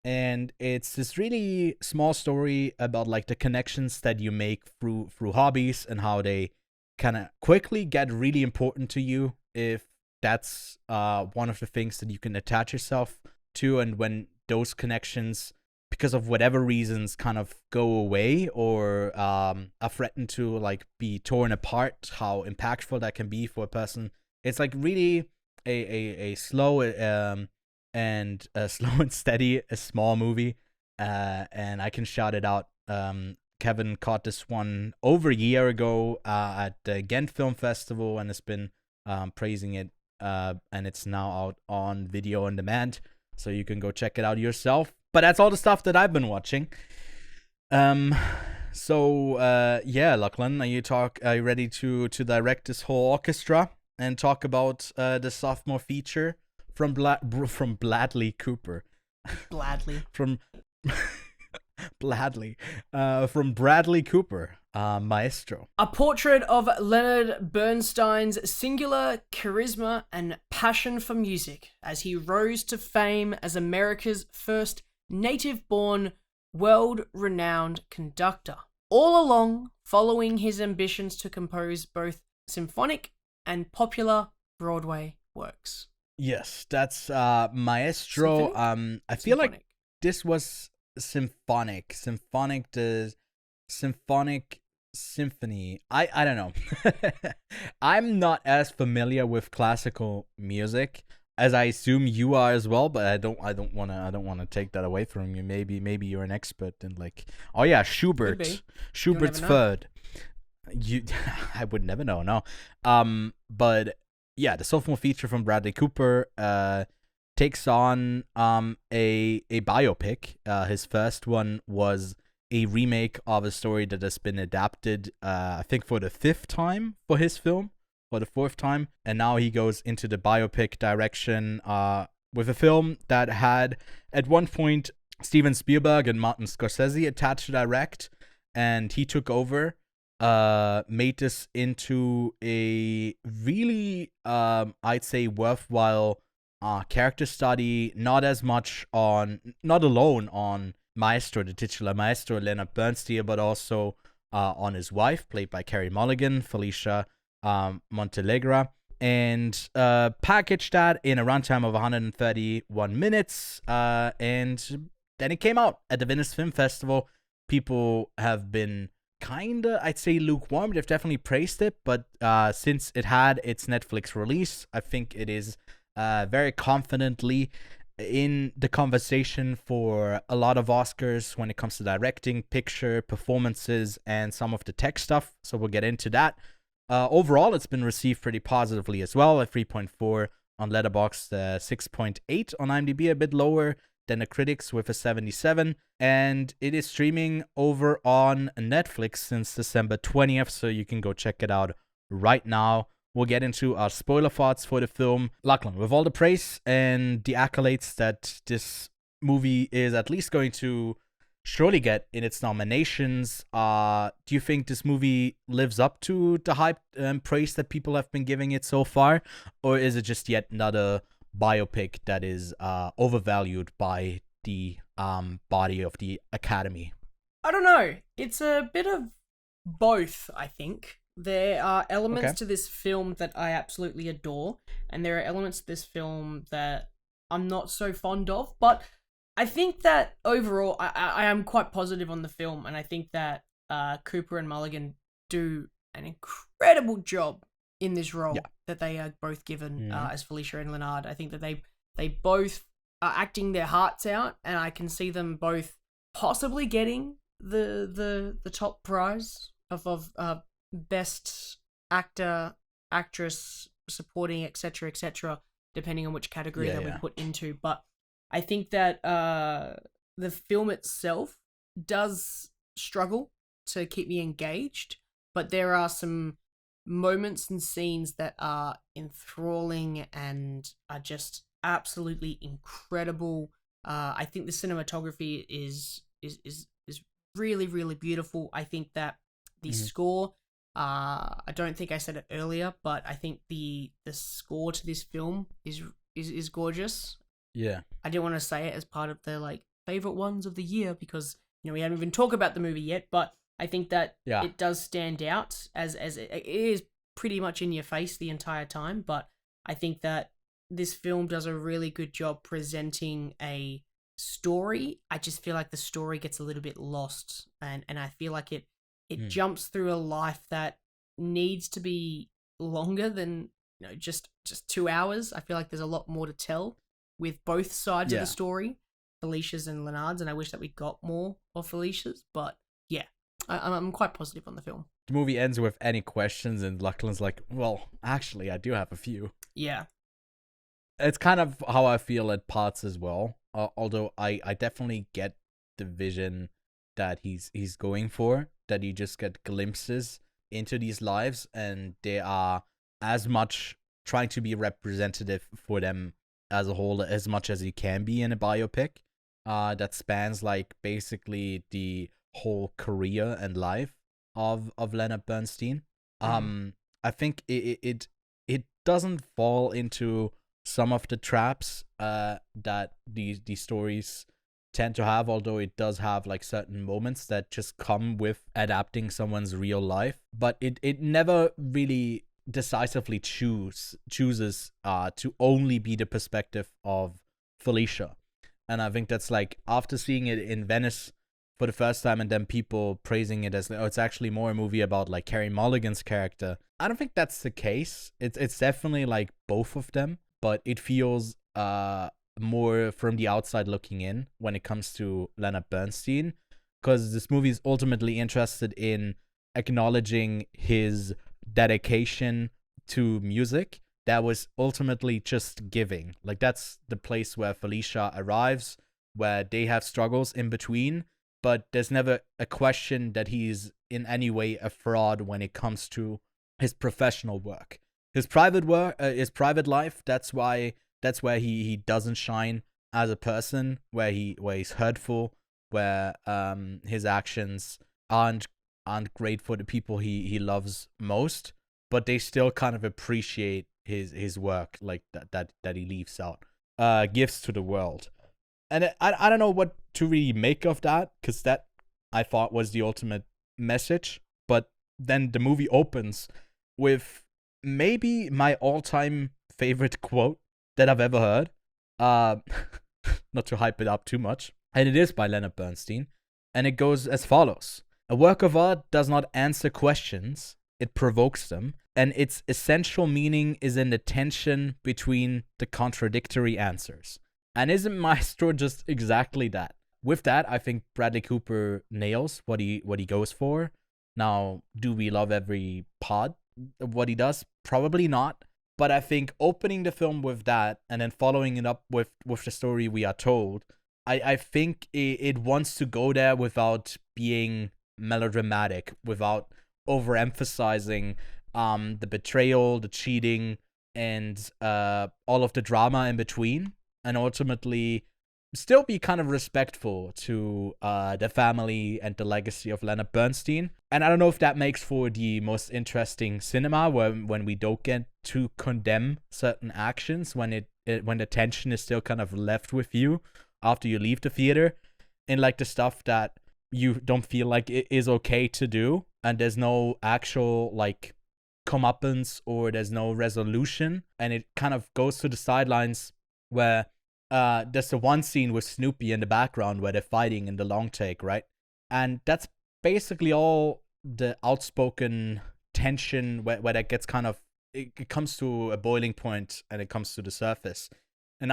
And it's this really small story about like the connections that you make through hobbies, and how they kind of quickly get really important to you if that's one of the things that you can attach yourself to. And when those connections, because of whatever reasons, kind of go away or are threatened to like be torn apart, how impactful that can be for a person. It's like really a slow and slow and steady, a small movie, and I can shout it out. Kevin caught this one over a year ago at the Ghent Film Festival, and has been praising it, and it's now out on video on demand, so you can go check it out yourself. But that's all the stuff that I've been watching. So yeah, Lachlan, are you ready to direct this whole orchestra and talk about the sophomore feature from Bradley Cooper? Bradley. from Bradley. From Bradley Cooper, Maestro. A portrait of Leonard Bernstein's singular charisma and passion for music as he rose to fame as America's first native-born, world-renowned conductor. All along, following his ambitions to compose both symphonic and popular Broadway works. Yes, that's Maestro. I feel like this was symphonic. The symphonic symphony. I don't know. I'm not as familiar with classical music as I assume you are as well, but I don't wanna take that away from you. Maybe you're an expert in like, oh yeah, Schubert's third. I would never know, no. But yeah, the sophomore feature from Bradley Cooper takes on a biopic. His first one was a remake of a story that has been adapted, I think for the 5th time for his film, or the 4th time, and now he goes into the biopic direction with a film that had at one point Steven Spielberg and Martin Scorsese attached to direct, and he took over. Made this into a really, I'd say, worthwhile character study, not alone on Maestro, the titular Maestro, Leonard Bernstein, but also on his wife, played by Carey Mulligan, Felicia Montelegre, and packaged that in a runtime of 131 minutes, and then it came out at the Venice Film Festival. People have been kinda, I'd say, lukewarm. They've definitely praised it, but since it had its Netflix release, I think it is very confidently in the conversation for a lot of Oscars when it comes to directing, picture, performances, and some of the tech stuff. So we'll get into that. Overall, it's been received pretty positively as well, at 3.4 on Letterboxd, 6.8 on IMDb, a bit lower than the critics with a 77, and it is streaming over on Netflix since December 20th, so you can go check it out right now. We'll get into our spoiler thoughts for the film. Lachlan, with all the praise and the accolades that this movie is at least going to surely get in its nominations, do you think this movie lives up to the hype and praise that people have been giving it so far, or is it just yet another biopic that is overvalued by the body of the Academy? I don't know. It's a bit of both, I think. There are elements to this film that I absolutely adore, and there are elements to this film that I'm not so fond of, but I think that overall I am quite positive on the film, and I think that Cooper and Mulligan do an incredible job in this role that they are both given as Felicia and Leonard. I think that they both are acting their hearts out, and I can see them both possibly getting the top prize of best actor, actress, supporting, etc., depending on which category that we put into. But I think that the film itself does struggle to keep me engaged, but there are some moments and scenes that are enthralling and are just absolutely incredible. I think the cinematography is really, really beautiful. I think that the score, I don't think I said it earlier, but I think the score to this film is gorgeous. Yeah. I didn't want to say it as part of the like favorite ones of the year because we haven't even talked about the movie yet, but I think that it does stand out as it is pretty much in your face the entire time, but I think that this film does a really good job presenting a story. I just feel like the story gets a little bit lost, and I feel like it jumps through a life that needs to be longer than just 2 hours. I feel like there's a lot more to tell with both sides of the story, Felicia's and Leonard's, and I wish that we got more of Felicia's, but yeah, I'm quite positive on the film. The movie ends with any questions, and Lachlan's like, well, actually, I do have a few. Yeah. It's kind of how I feel at parts as well, although I definitely get the vision that he's going for, that you just get glimpses into these lives, and they are as much trying to be representative for them as a whole as much as you can be in a biopic. that spans like basically the whole career and life of Leonard Bernstein. I think it doesn't fall into some of the traps that these stories tend to have, although it does have like certain moments that just come with adapting someone's real life, but it never really decisively chooses to only be the perspective of Felicia. And I think that's like, after seeing it in Venice for the first time and then people praising it as, oh, it's actually more a movie about like Carey Mulligan's character. I don't think that's the case. It's definitely like both of them, but it feels more from the outside looking in when it comes to Leonard Bernstein, because this movie is ultimately interested in acknowledging his dedication to music that was ultimately just giving. Like, that's the place where Felicia arrives, where they have struggles in between, but there's never a question that he's in any way a fraud when it comes to his professional work. His private life, that's where he doesn't shine as a person, where he's hurtful, where his actions aren't great for the people he loves most, but they still kind of appreciate his work, like that he leaves out, gives to the world. And I don't know what to really make of that, because that, I thought, was the ultimate message. But then the movie opens with maybe my all-time favorite quote that I've ever heard. Not to hype it up too much. And it is by Leonard Bernstein. And it goes as follows. A work of art does not answer questions, it provokes them. And its essential meaning is in the tension between the contradictory answers. And isn't Maestro just exactly that? With that, I think Bradley Cooper nails what he goes for. Now, do we love every part of what he does? Probably not. But I think opening the film with that and then following it up with the story we are told, I think it wants to go there without being melodramatic, without overemphasizing the betrayal, the cheating, and all of the drama in between, and ultimately still be kind of respectful to the family and the legacy of Leonard Bernstein. And I don't know if that makes for the most interesting cinema, when we don't get to condemn certain actions, when the tension is still kind of left with you after you leave the theater, and like the stuff that you don't feel like it is okay to do, and there's no actual like comeuppance, or there's no resolution, and it kind of goes to the sidelines, where there's the one scene with Snoopy in the background where they're fighting in the long take, right? And that's basically all the outspoken tension where that gets kind of, it comes to a boiling point and it comes to the surface. And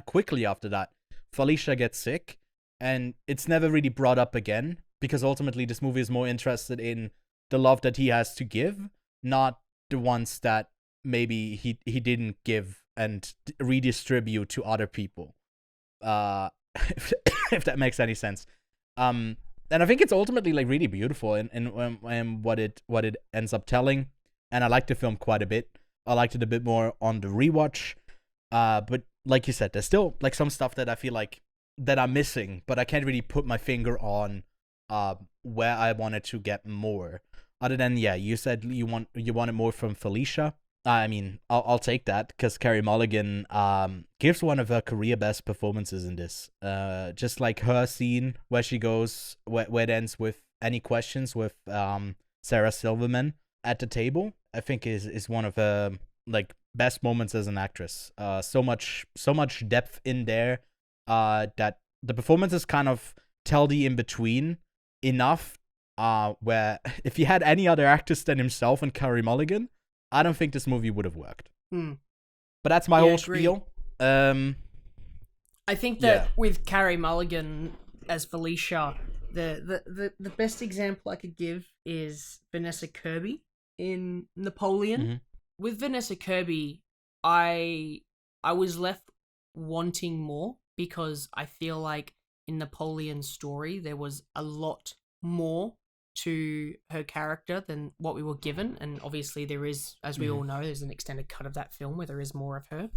quickly after that, Felicia gets sick, and it's never really brought up again, because ultimately this movie is more interested in the love that he has to give, not the ones that maybe he didn't give and redistribute to other people. If that makes any sense. And I think it's ultimately like really beautiful in what it ends up telling. And I like the film quite a bit. I liked it a bit more on the rewatch. But like you said, there's still like some stuff that I feel like that I'm missing, but I can't really put my finger on where I wanted to get more. Other than, yeah, you said you wanted more from Felicia. I mean, I'll take that, because Carey Mulligan gives one of her career best performances in this. Just like her scene where she goes, where it ends with any questions with Sarah Silverman at the table, I think is one of her like best moments as an actress. So much depth in there that the performances kind of tell the in between enough. Where if you had any other actors than himself and Carey Mulligan, I don't think this movie would have worked. But that's my whole spiel. I think that with Carey Mulligan as Felicia, the best example I could give is Vanessa Kirby in Napoleon. Mm-hmm. With Vanessa Kirby, I was left wanting more, because I feel like in Napoleon's story there was a lot more to her character than what we were given, and obviously there is, as we all know, there's an extended cut of that film where there is more of her.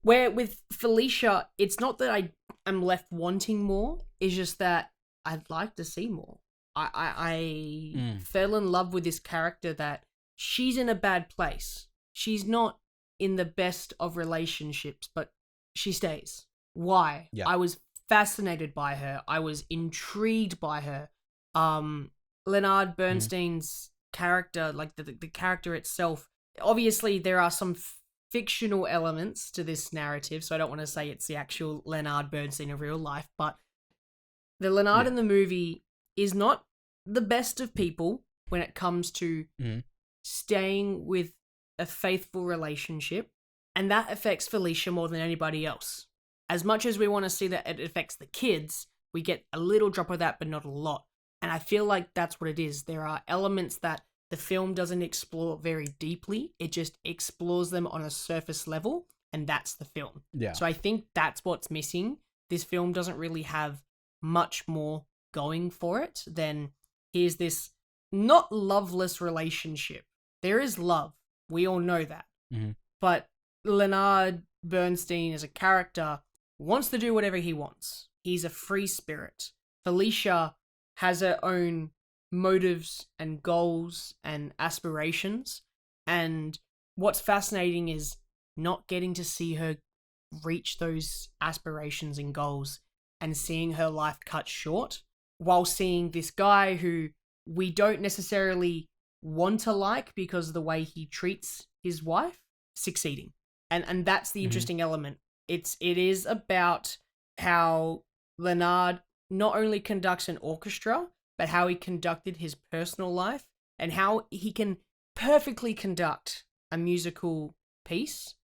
Where with Felicia, it's not that am left wanting more is just that I'd like to see more. I fell in love with this character that she's in a bad place. She's not in the best of relationships, but she stays. Why? Yeah. I was fascinated by her. I was intrigued by her. Leonard Bernstein's character, like the character itself, obviously there are some fictional elements to this narrative, so I don't want to say it's the actual Leonard Bernstein of real life, but the Leonard in the movie is not the best of people when it comes to staying with a faithful relationship, and that affects Felicia more than anybody else. As much as we want to see that it affects the kids, we get a little drop of that, but not a lot. And I feel like that's what it is. There are elements that the film doesn't explore very deeply. It just explores them on a surface level, and that's the film. Yeah. So I think that's what's missing. This film doesn't really have much more going for it than here's this not loveless relationship. There is love. We all know that. But Leonard Bernstein as a character wants to do whatever he wants. He's a free spirit. Felicia has her own motives and goals and aspirations. And what's fascinating is not getting to see her reach those aspirations and goals and seeing her life cut short while seeing this guy who we don't necessarily want to like because of the way he treats his wife succeeding. And that's the interesting element. It is about how Leonard not only conducts an orchestra, but how he conducted his personal life and how he can perfectly conduct a musical piece,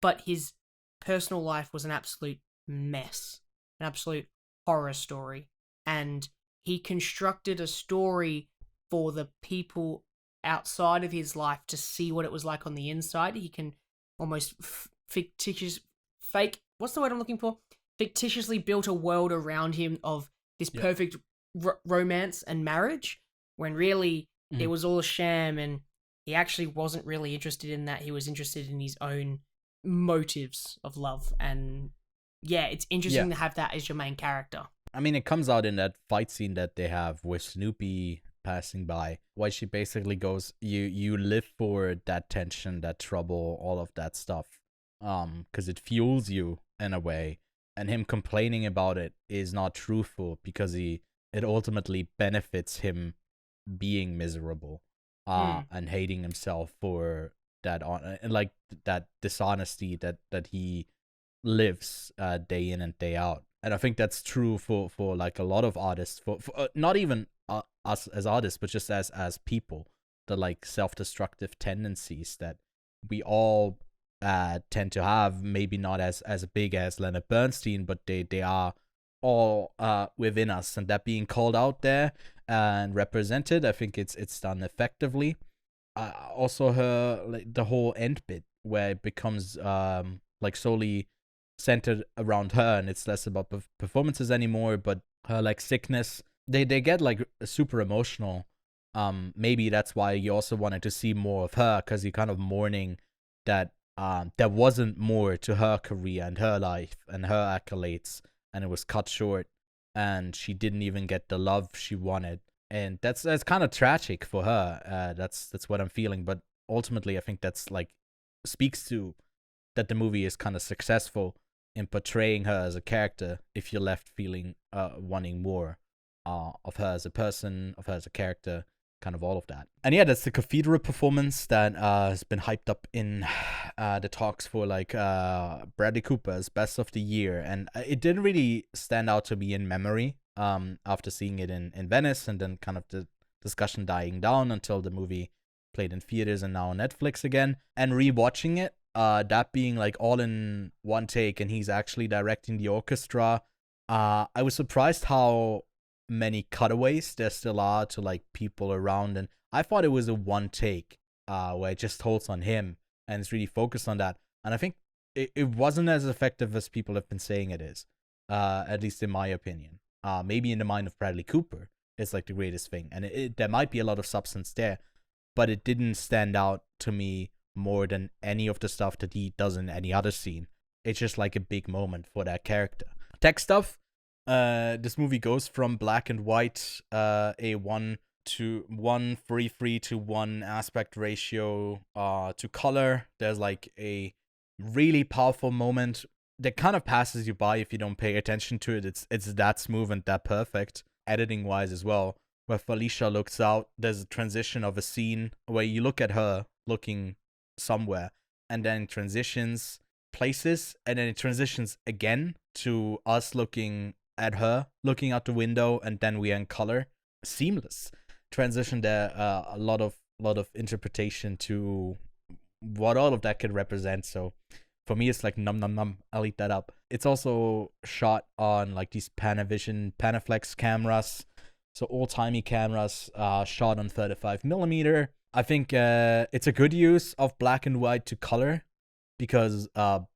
but his personal life was an absolute mess, an absolute horror story. And he constructed a story for the people outside of his life to see what it was like on the inside. He can almost fictitiously built a world around him of this perfect romance and marriage, when really it was all a sham, and he actually wasn't really interested in that. He was interested in his own motives of love. And yeah, it's interesting to have that as your main character. I mean, it comes out in that fight scene that they have with Snoopy passing by, where she basically goes, you live for that tension, that trouble, all of that stuff, because it fuels you in a way. And him complaining about it is not truthful, because it ultimately benefits him being miserable and hating himself for that like that dishonesty that he lives day in and day out. And I think that's true for like a lot of artists, for not even us as artists, but just as people, the like self-destructive tendencies that we all tend to have. Maybe not as big as Leonard Bernstein, but they are all within us, and that being called out there and represented, I think it's done effectively. Also, the whole end bit where it becomes like solely centered around her, and it's less about performances anymore, but her like sickness. They get like super emotional. Maybe that's why you also wanted to see more of her, because you're kind of mourning that there wasn't more to her career and her life and her accolades, and it was cut short, and she didn't even get the love she wanted. And that's kind of tragic for her. That's what I'm feeling. But ultimately, I think that's like speaks to that the movie is kind of successful in portraying her as a character, if you're left feeling wanting more of her as a person, of her as a character, kind of all of that. And yeah, that's the Cathedral performance that has been hyped up in the talks for like Bradley Cooper's Best of the Year. And it didn't really stand out to me in memory after seeing it in Venice, and then kind of the discussion dying down until the movie played in theaters and now on Netflix again. And rewatching it, that being like all in one take, and he's actually directing the orchestra, I was surprised how many cutaways there still are to like people around. And I thought it was a one take where it just holds on him and it's really focused on that. And I think it wasn't as effective as people have been saying it is, at least in my opinion. Maybe in the mind of Bradley Cooper, it's like the greatest thing, and there might be a lot of substance there, but it didn't stand out to me more than any of the stuff that he does in any other scene. It's just like a big moment for that character. tech stuff. This movie goes from black and white, a 1:1:3 to 1 aspect ratio, to color. There's like a really powerful moment that kind of passes you by if you don't pay attention to it. It's that smooth and that perfect, editing wise as well. Where Felicia looks out, there's a transition of a scene where you look at her looking somewhere, and then it transitions places, and then it transitions again to us looking at her, looking out the window, and then we are in color. Seamless transition there. A lot of interpretation to what all of that could represent. So for me, it's like num num num. I'll eat that up. It's also shot on like these Panavision Panaflex cameras, so old-timey cameras, shot on 35mm. I think it's a good use of black and white to color, because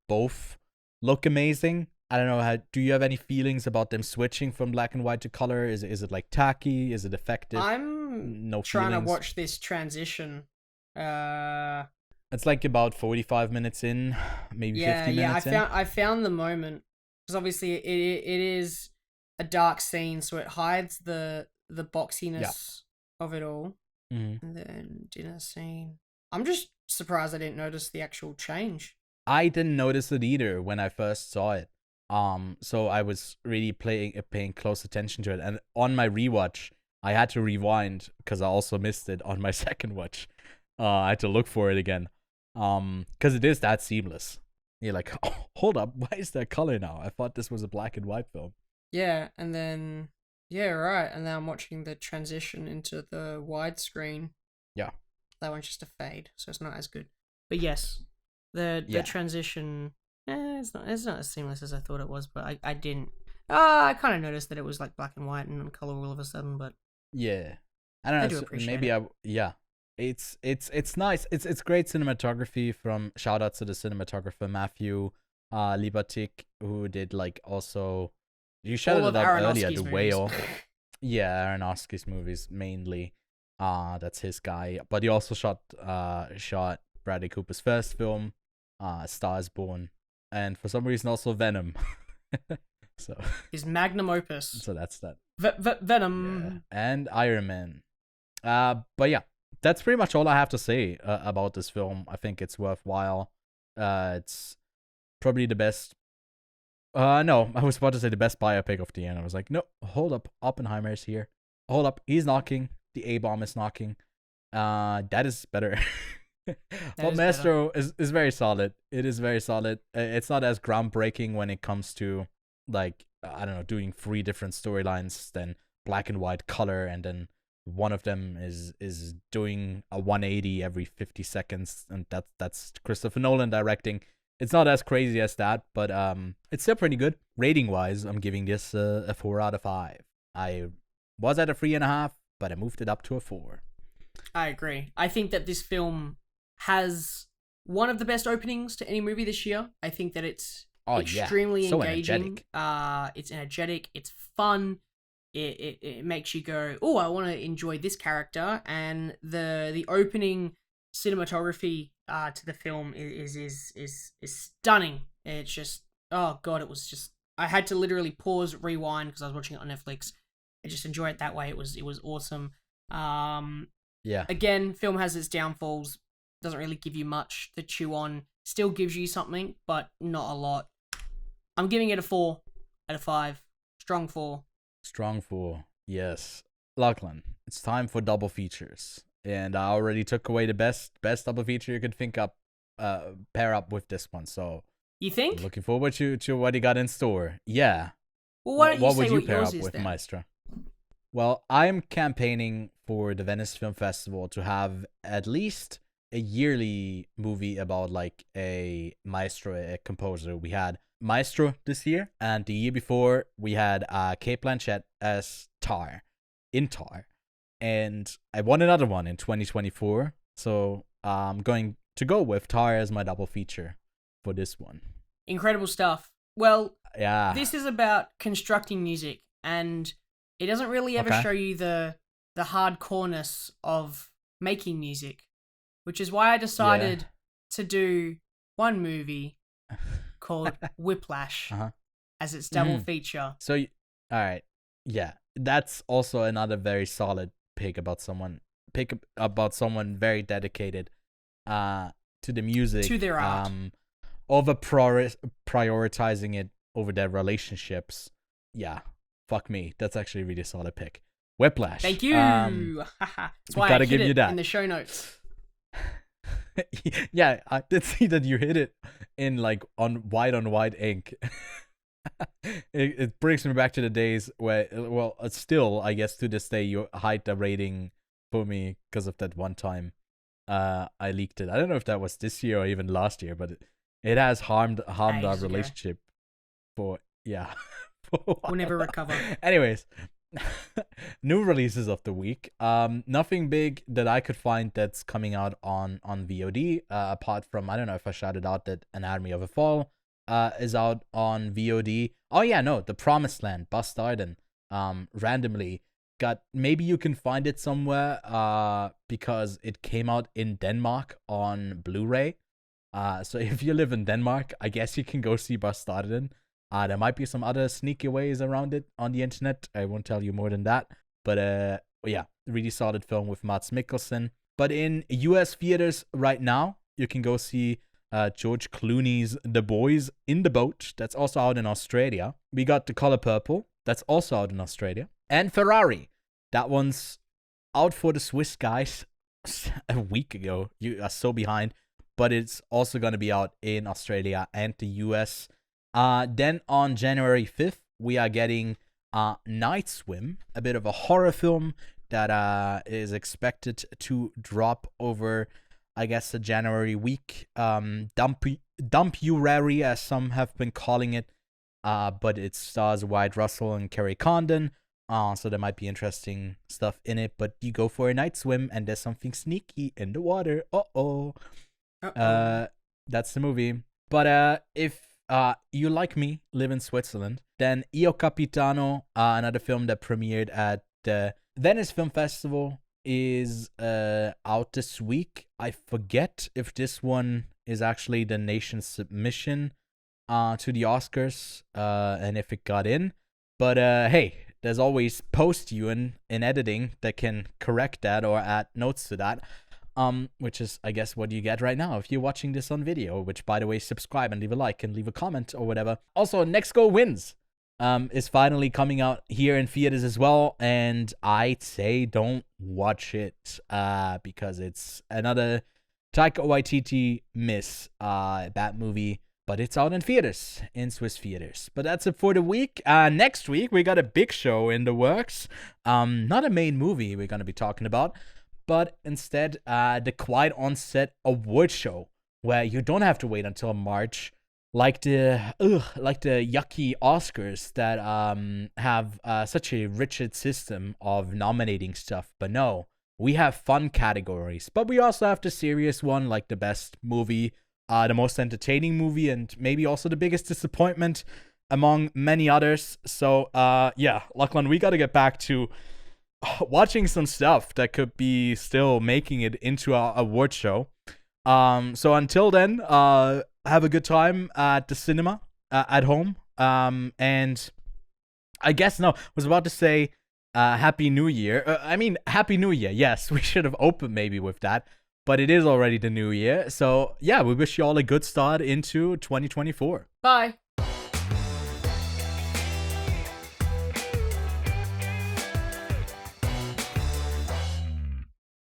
both look amazing. I don't know, do you have any feelings about them switching from black and white to color? Is it like tacky? Is it effective? I'm trying to watch this transition. It's like about 45 minutes in, maybe 50 minutes in. I found the moment, because obviously it is a dark scene, so it hides the boxiness of it all. Mm-hmm. And then dinner scene. I'm just surprised I didn't notice the actual change. I didn't notice it either when I first saw it. So I was really paying close attention to it, and on my rewatch, I had to rewind because I also missed it on my second watch. I had to look for it again. Because it is that seamless. You're like, oh, hold up, why is that color now? I thought this was a black and white film. Yeah, and then right. And then I'm watching the transition into the widescreen. Yeah. That one's just a fade, so it's not as good. But yes, the transition, it's not as seamless as I thought it was, but I didn't. I kind of noticed that it was like black and white and color all of a sudden, but yeah, I don't know. I do appreciate it. It's nice. It's great cinematography from, shout out to the cinematographer Matthew Libatic, who did like also, you shouted it out earlier, The Whale. Yeah, Aronofsky's movies mainly. That's his guy. But he also shot Bradley Cooper's first film, Stars Born, and for some reason also Venom. So his magnum opus. So that's that. Venom. Yeah. And Iron Man. But yeah, that's pretty much all I have to say about this film. I think it's worthwhile. It's probably the best. No, I was about to say the best biopic of the year, and I was like, no, hold up, Oppenheimer's here. Hold up, he's knocking. The A-bomb is knocking. That is better. But Maestro is very solid. It is very solid. It's not as groundbreaking when it comes to, like, I don't know, doing 3 different storylines, then black and white color, and then one of them is doing a 180 every 50 seconds, and that's Christopher Nolan directing. It's not as crazy as that, but it's still pretty good. Rating wise, I'm giving this a 4 out of 5. I was at a 3.5, but I moved it up to a 4. I agree. I think that this film has one of the best openings to any movie this year. I think that it's extremely so engaging. Energetic. It's energetic. It's fun. It makes you go, oh, I want to enjoy this character. And the opening cinematography to the film is stunning. It's just, oh god, it was just, I had to literally pause, rewind, because I was watching it on Netflix, and just enjoy it that way. It was awesome. Yeah. Again, film has its downfalls. Doesn't really give you much to chew on. Still gives you something, but not a lot. I'm giving it a 4 out of 5. Strong 4. Strong 4. Yes. Lachlan, it's time for double features. And I already took away the best double feature you could think up, pair up with this one. So you think? Looking forward to what you got in store. Yeah. Well, why don't what you would say you what pair yours up is with, then? Maestro? Well, I'm campaigning for the Venice Film Festival to have at least a yearly movie about like a maestro, a composer. We had Maestro this year, and the year before we had Cate Blanchett as Tar, and I want another one in 2024. So I'm going to go with Tar as my double feature for this one. Incredible stuff. Well, yeah, this is about constructing music, and it doesn't really ever show you the hardcoreness of making music, which is why I decided to do one movie called Whiplash. as its double feature. So, all right, yeah, that's also another very solid pick about someone very dedicated to the music, To their art. over prioritizing it over their relationships. Yeah, fuck me, that's actually a really solid pick. Whiplash. Thank you. That's why gotta I hit give you it that. in the show notes. Yeah, I did see that you hit it in like on white ink. It brings me back to the days where, well, still, I guess to this day, you hide the rating for me because of that one time I leaked it. I don't know if that was this year or even last year, but it has harmed our Ages ago. relationship for, yeah. We'll never recover. Anyways, new releases of the week. Nothing big that I could find that's coming out on VOD. Apart from, I don't know if I shouted out that Anatomy of a Fall is out on VOD. Oh yeah, no, The Promised Land, Bastarden. Randomly got, maybe you can find it somewhere. Because it came out in Denmark on Blu-ray. So if you live in Denmark, I guess you can go see Bastarden. There might be some other sneaky ways around it on the internet. I won't tell you more than that. But yeah, really solid film with Mads Mikkelsen. But in US theaters right now, you can go see George Clooney's The Boys in the Boat. That's also out in Australia. We got The Color Purple. That's also out in Australia. And Ferrari. That one's out for the Swiss guys a week ago. You are so behind. But it's also going to be out in Australia and the US. Then on January 5th, we are getting Night Swim, a bit of a horror film that is expected to drop over, I guess, the January week. Dumpurary, as some have been calling it, but it stars Wyatt Russell and Kerry Condon, so there might be interesting stuff in it. But you go for a night swim, and there's something sneaky in the water. That's the movie. But if you, like me, live in Switzerland, then Io Capitano, another film that premiered at the Venice Film Festival, is out this week. I forget if this one is actually the nation's submission to the Oscars, and if it got in. But hey, there's always post-Ewan in editing that can correct that or add notes to that. Which is, I guess, what you get right now if you're watching this on video, which, by the way, subscribe and leave a like and leave a comment or whatever. Also, Next Go Wins is finally coming out here in theaters as well, and I'd say don't watch it because it's another Taika Waititi miss, bad movie, but it's out in theaters, in Swiss theaters. But that's it for the week. Next week, we got a big show in the works. Not a main movie we're going to be talking about, but instead, the Quiet On Set award show, where you don't have to wait until March, like the yucky Oscars that have such a rigid system of nominating stuff. But no, we have fun categories, but we also have the serious one, like the best movie, the most entertaining movie, and maybe also the biggest disappointment, among many others. So yeah, Lachlan, we got to get back to watching some stuff that could be still making it into our award show. So until then, have a good time at the cinema, at home. And I guess, no, I was about to say Happy New Year. Happy New Year. Yes, we should have opened maybe with that, but it is already the new year. So yeah, we wish you all a good start into 2024. Bye.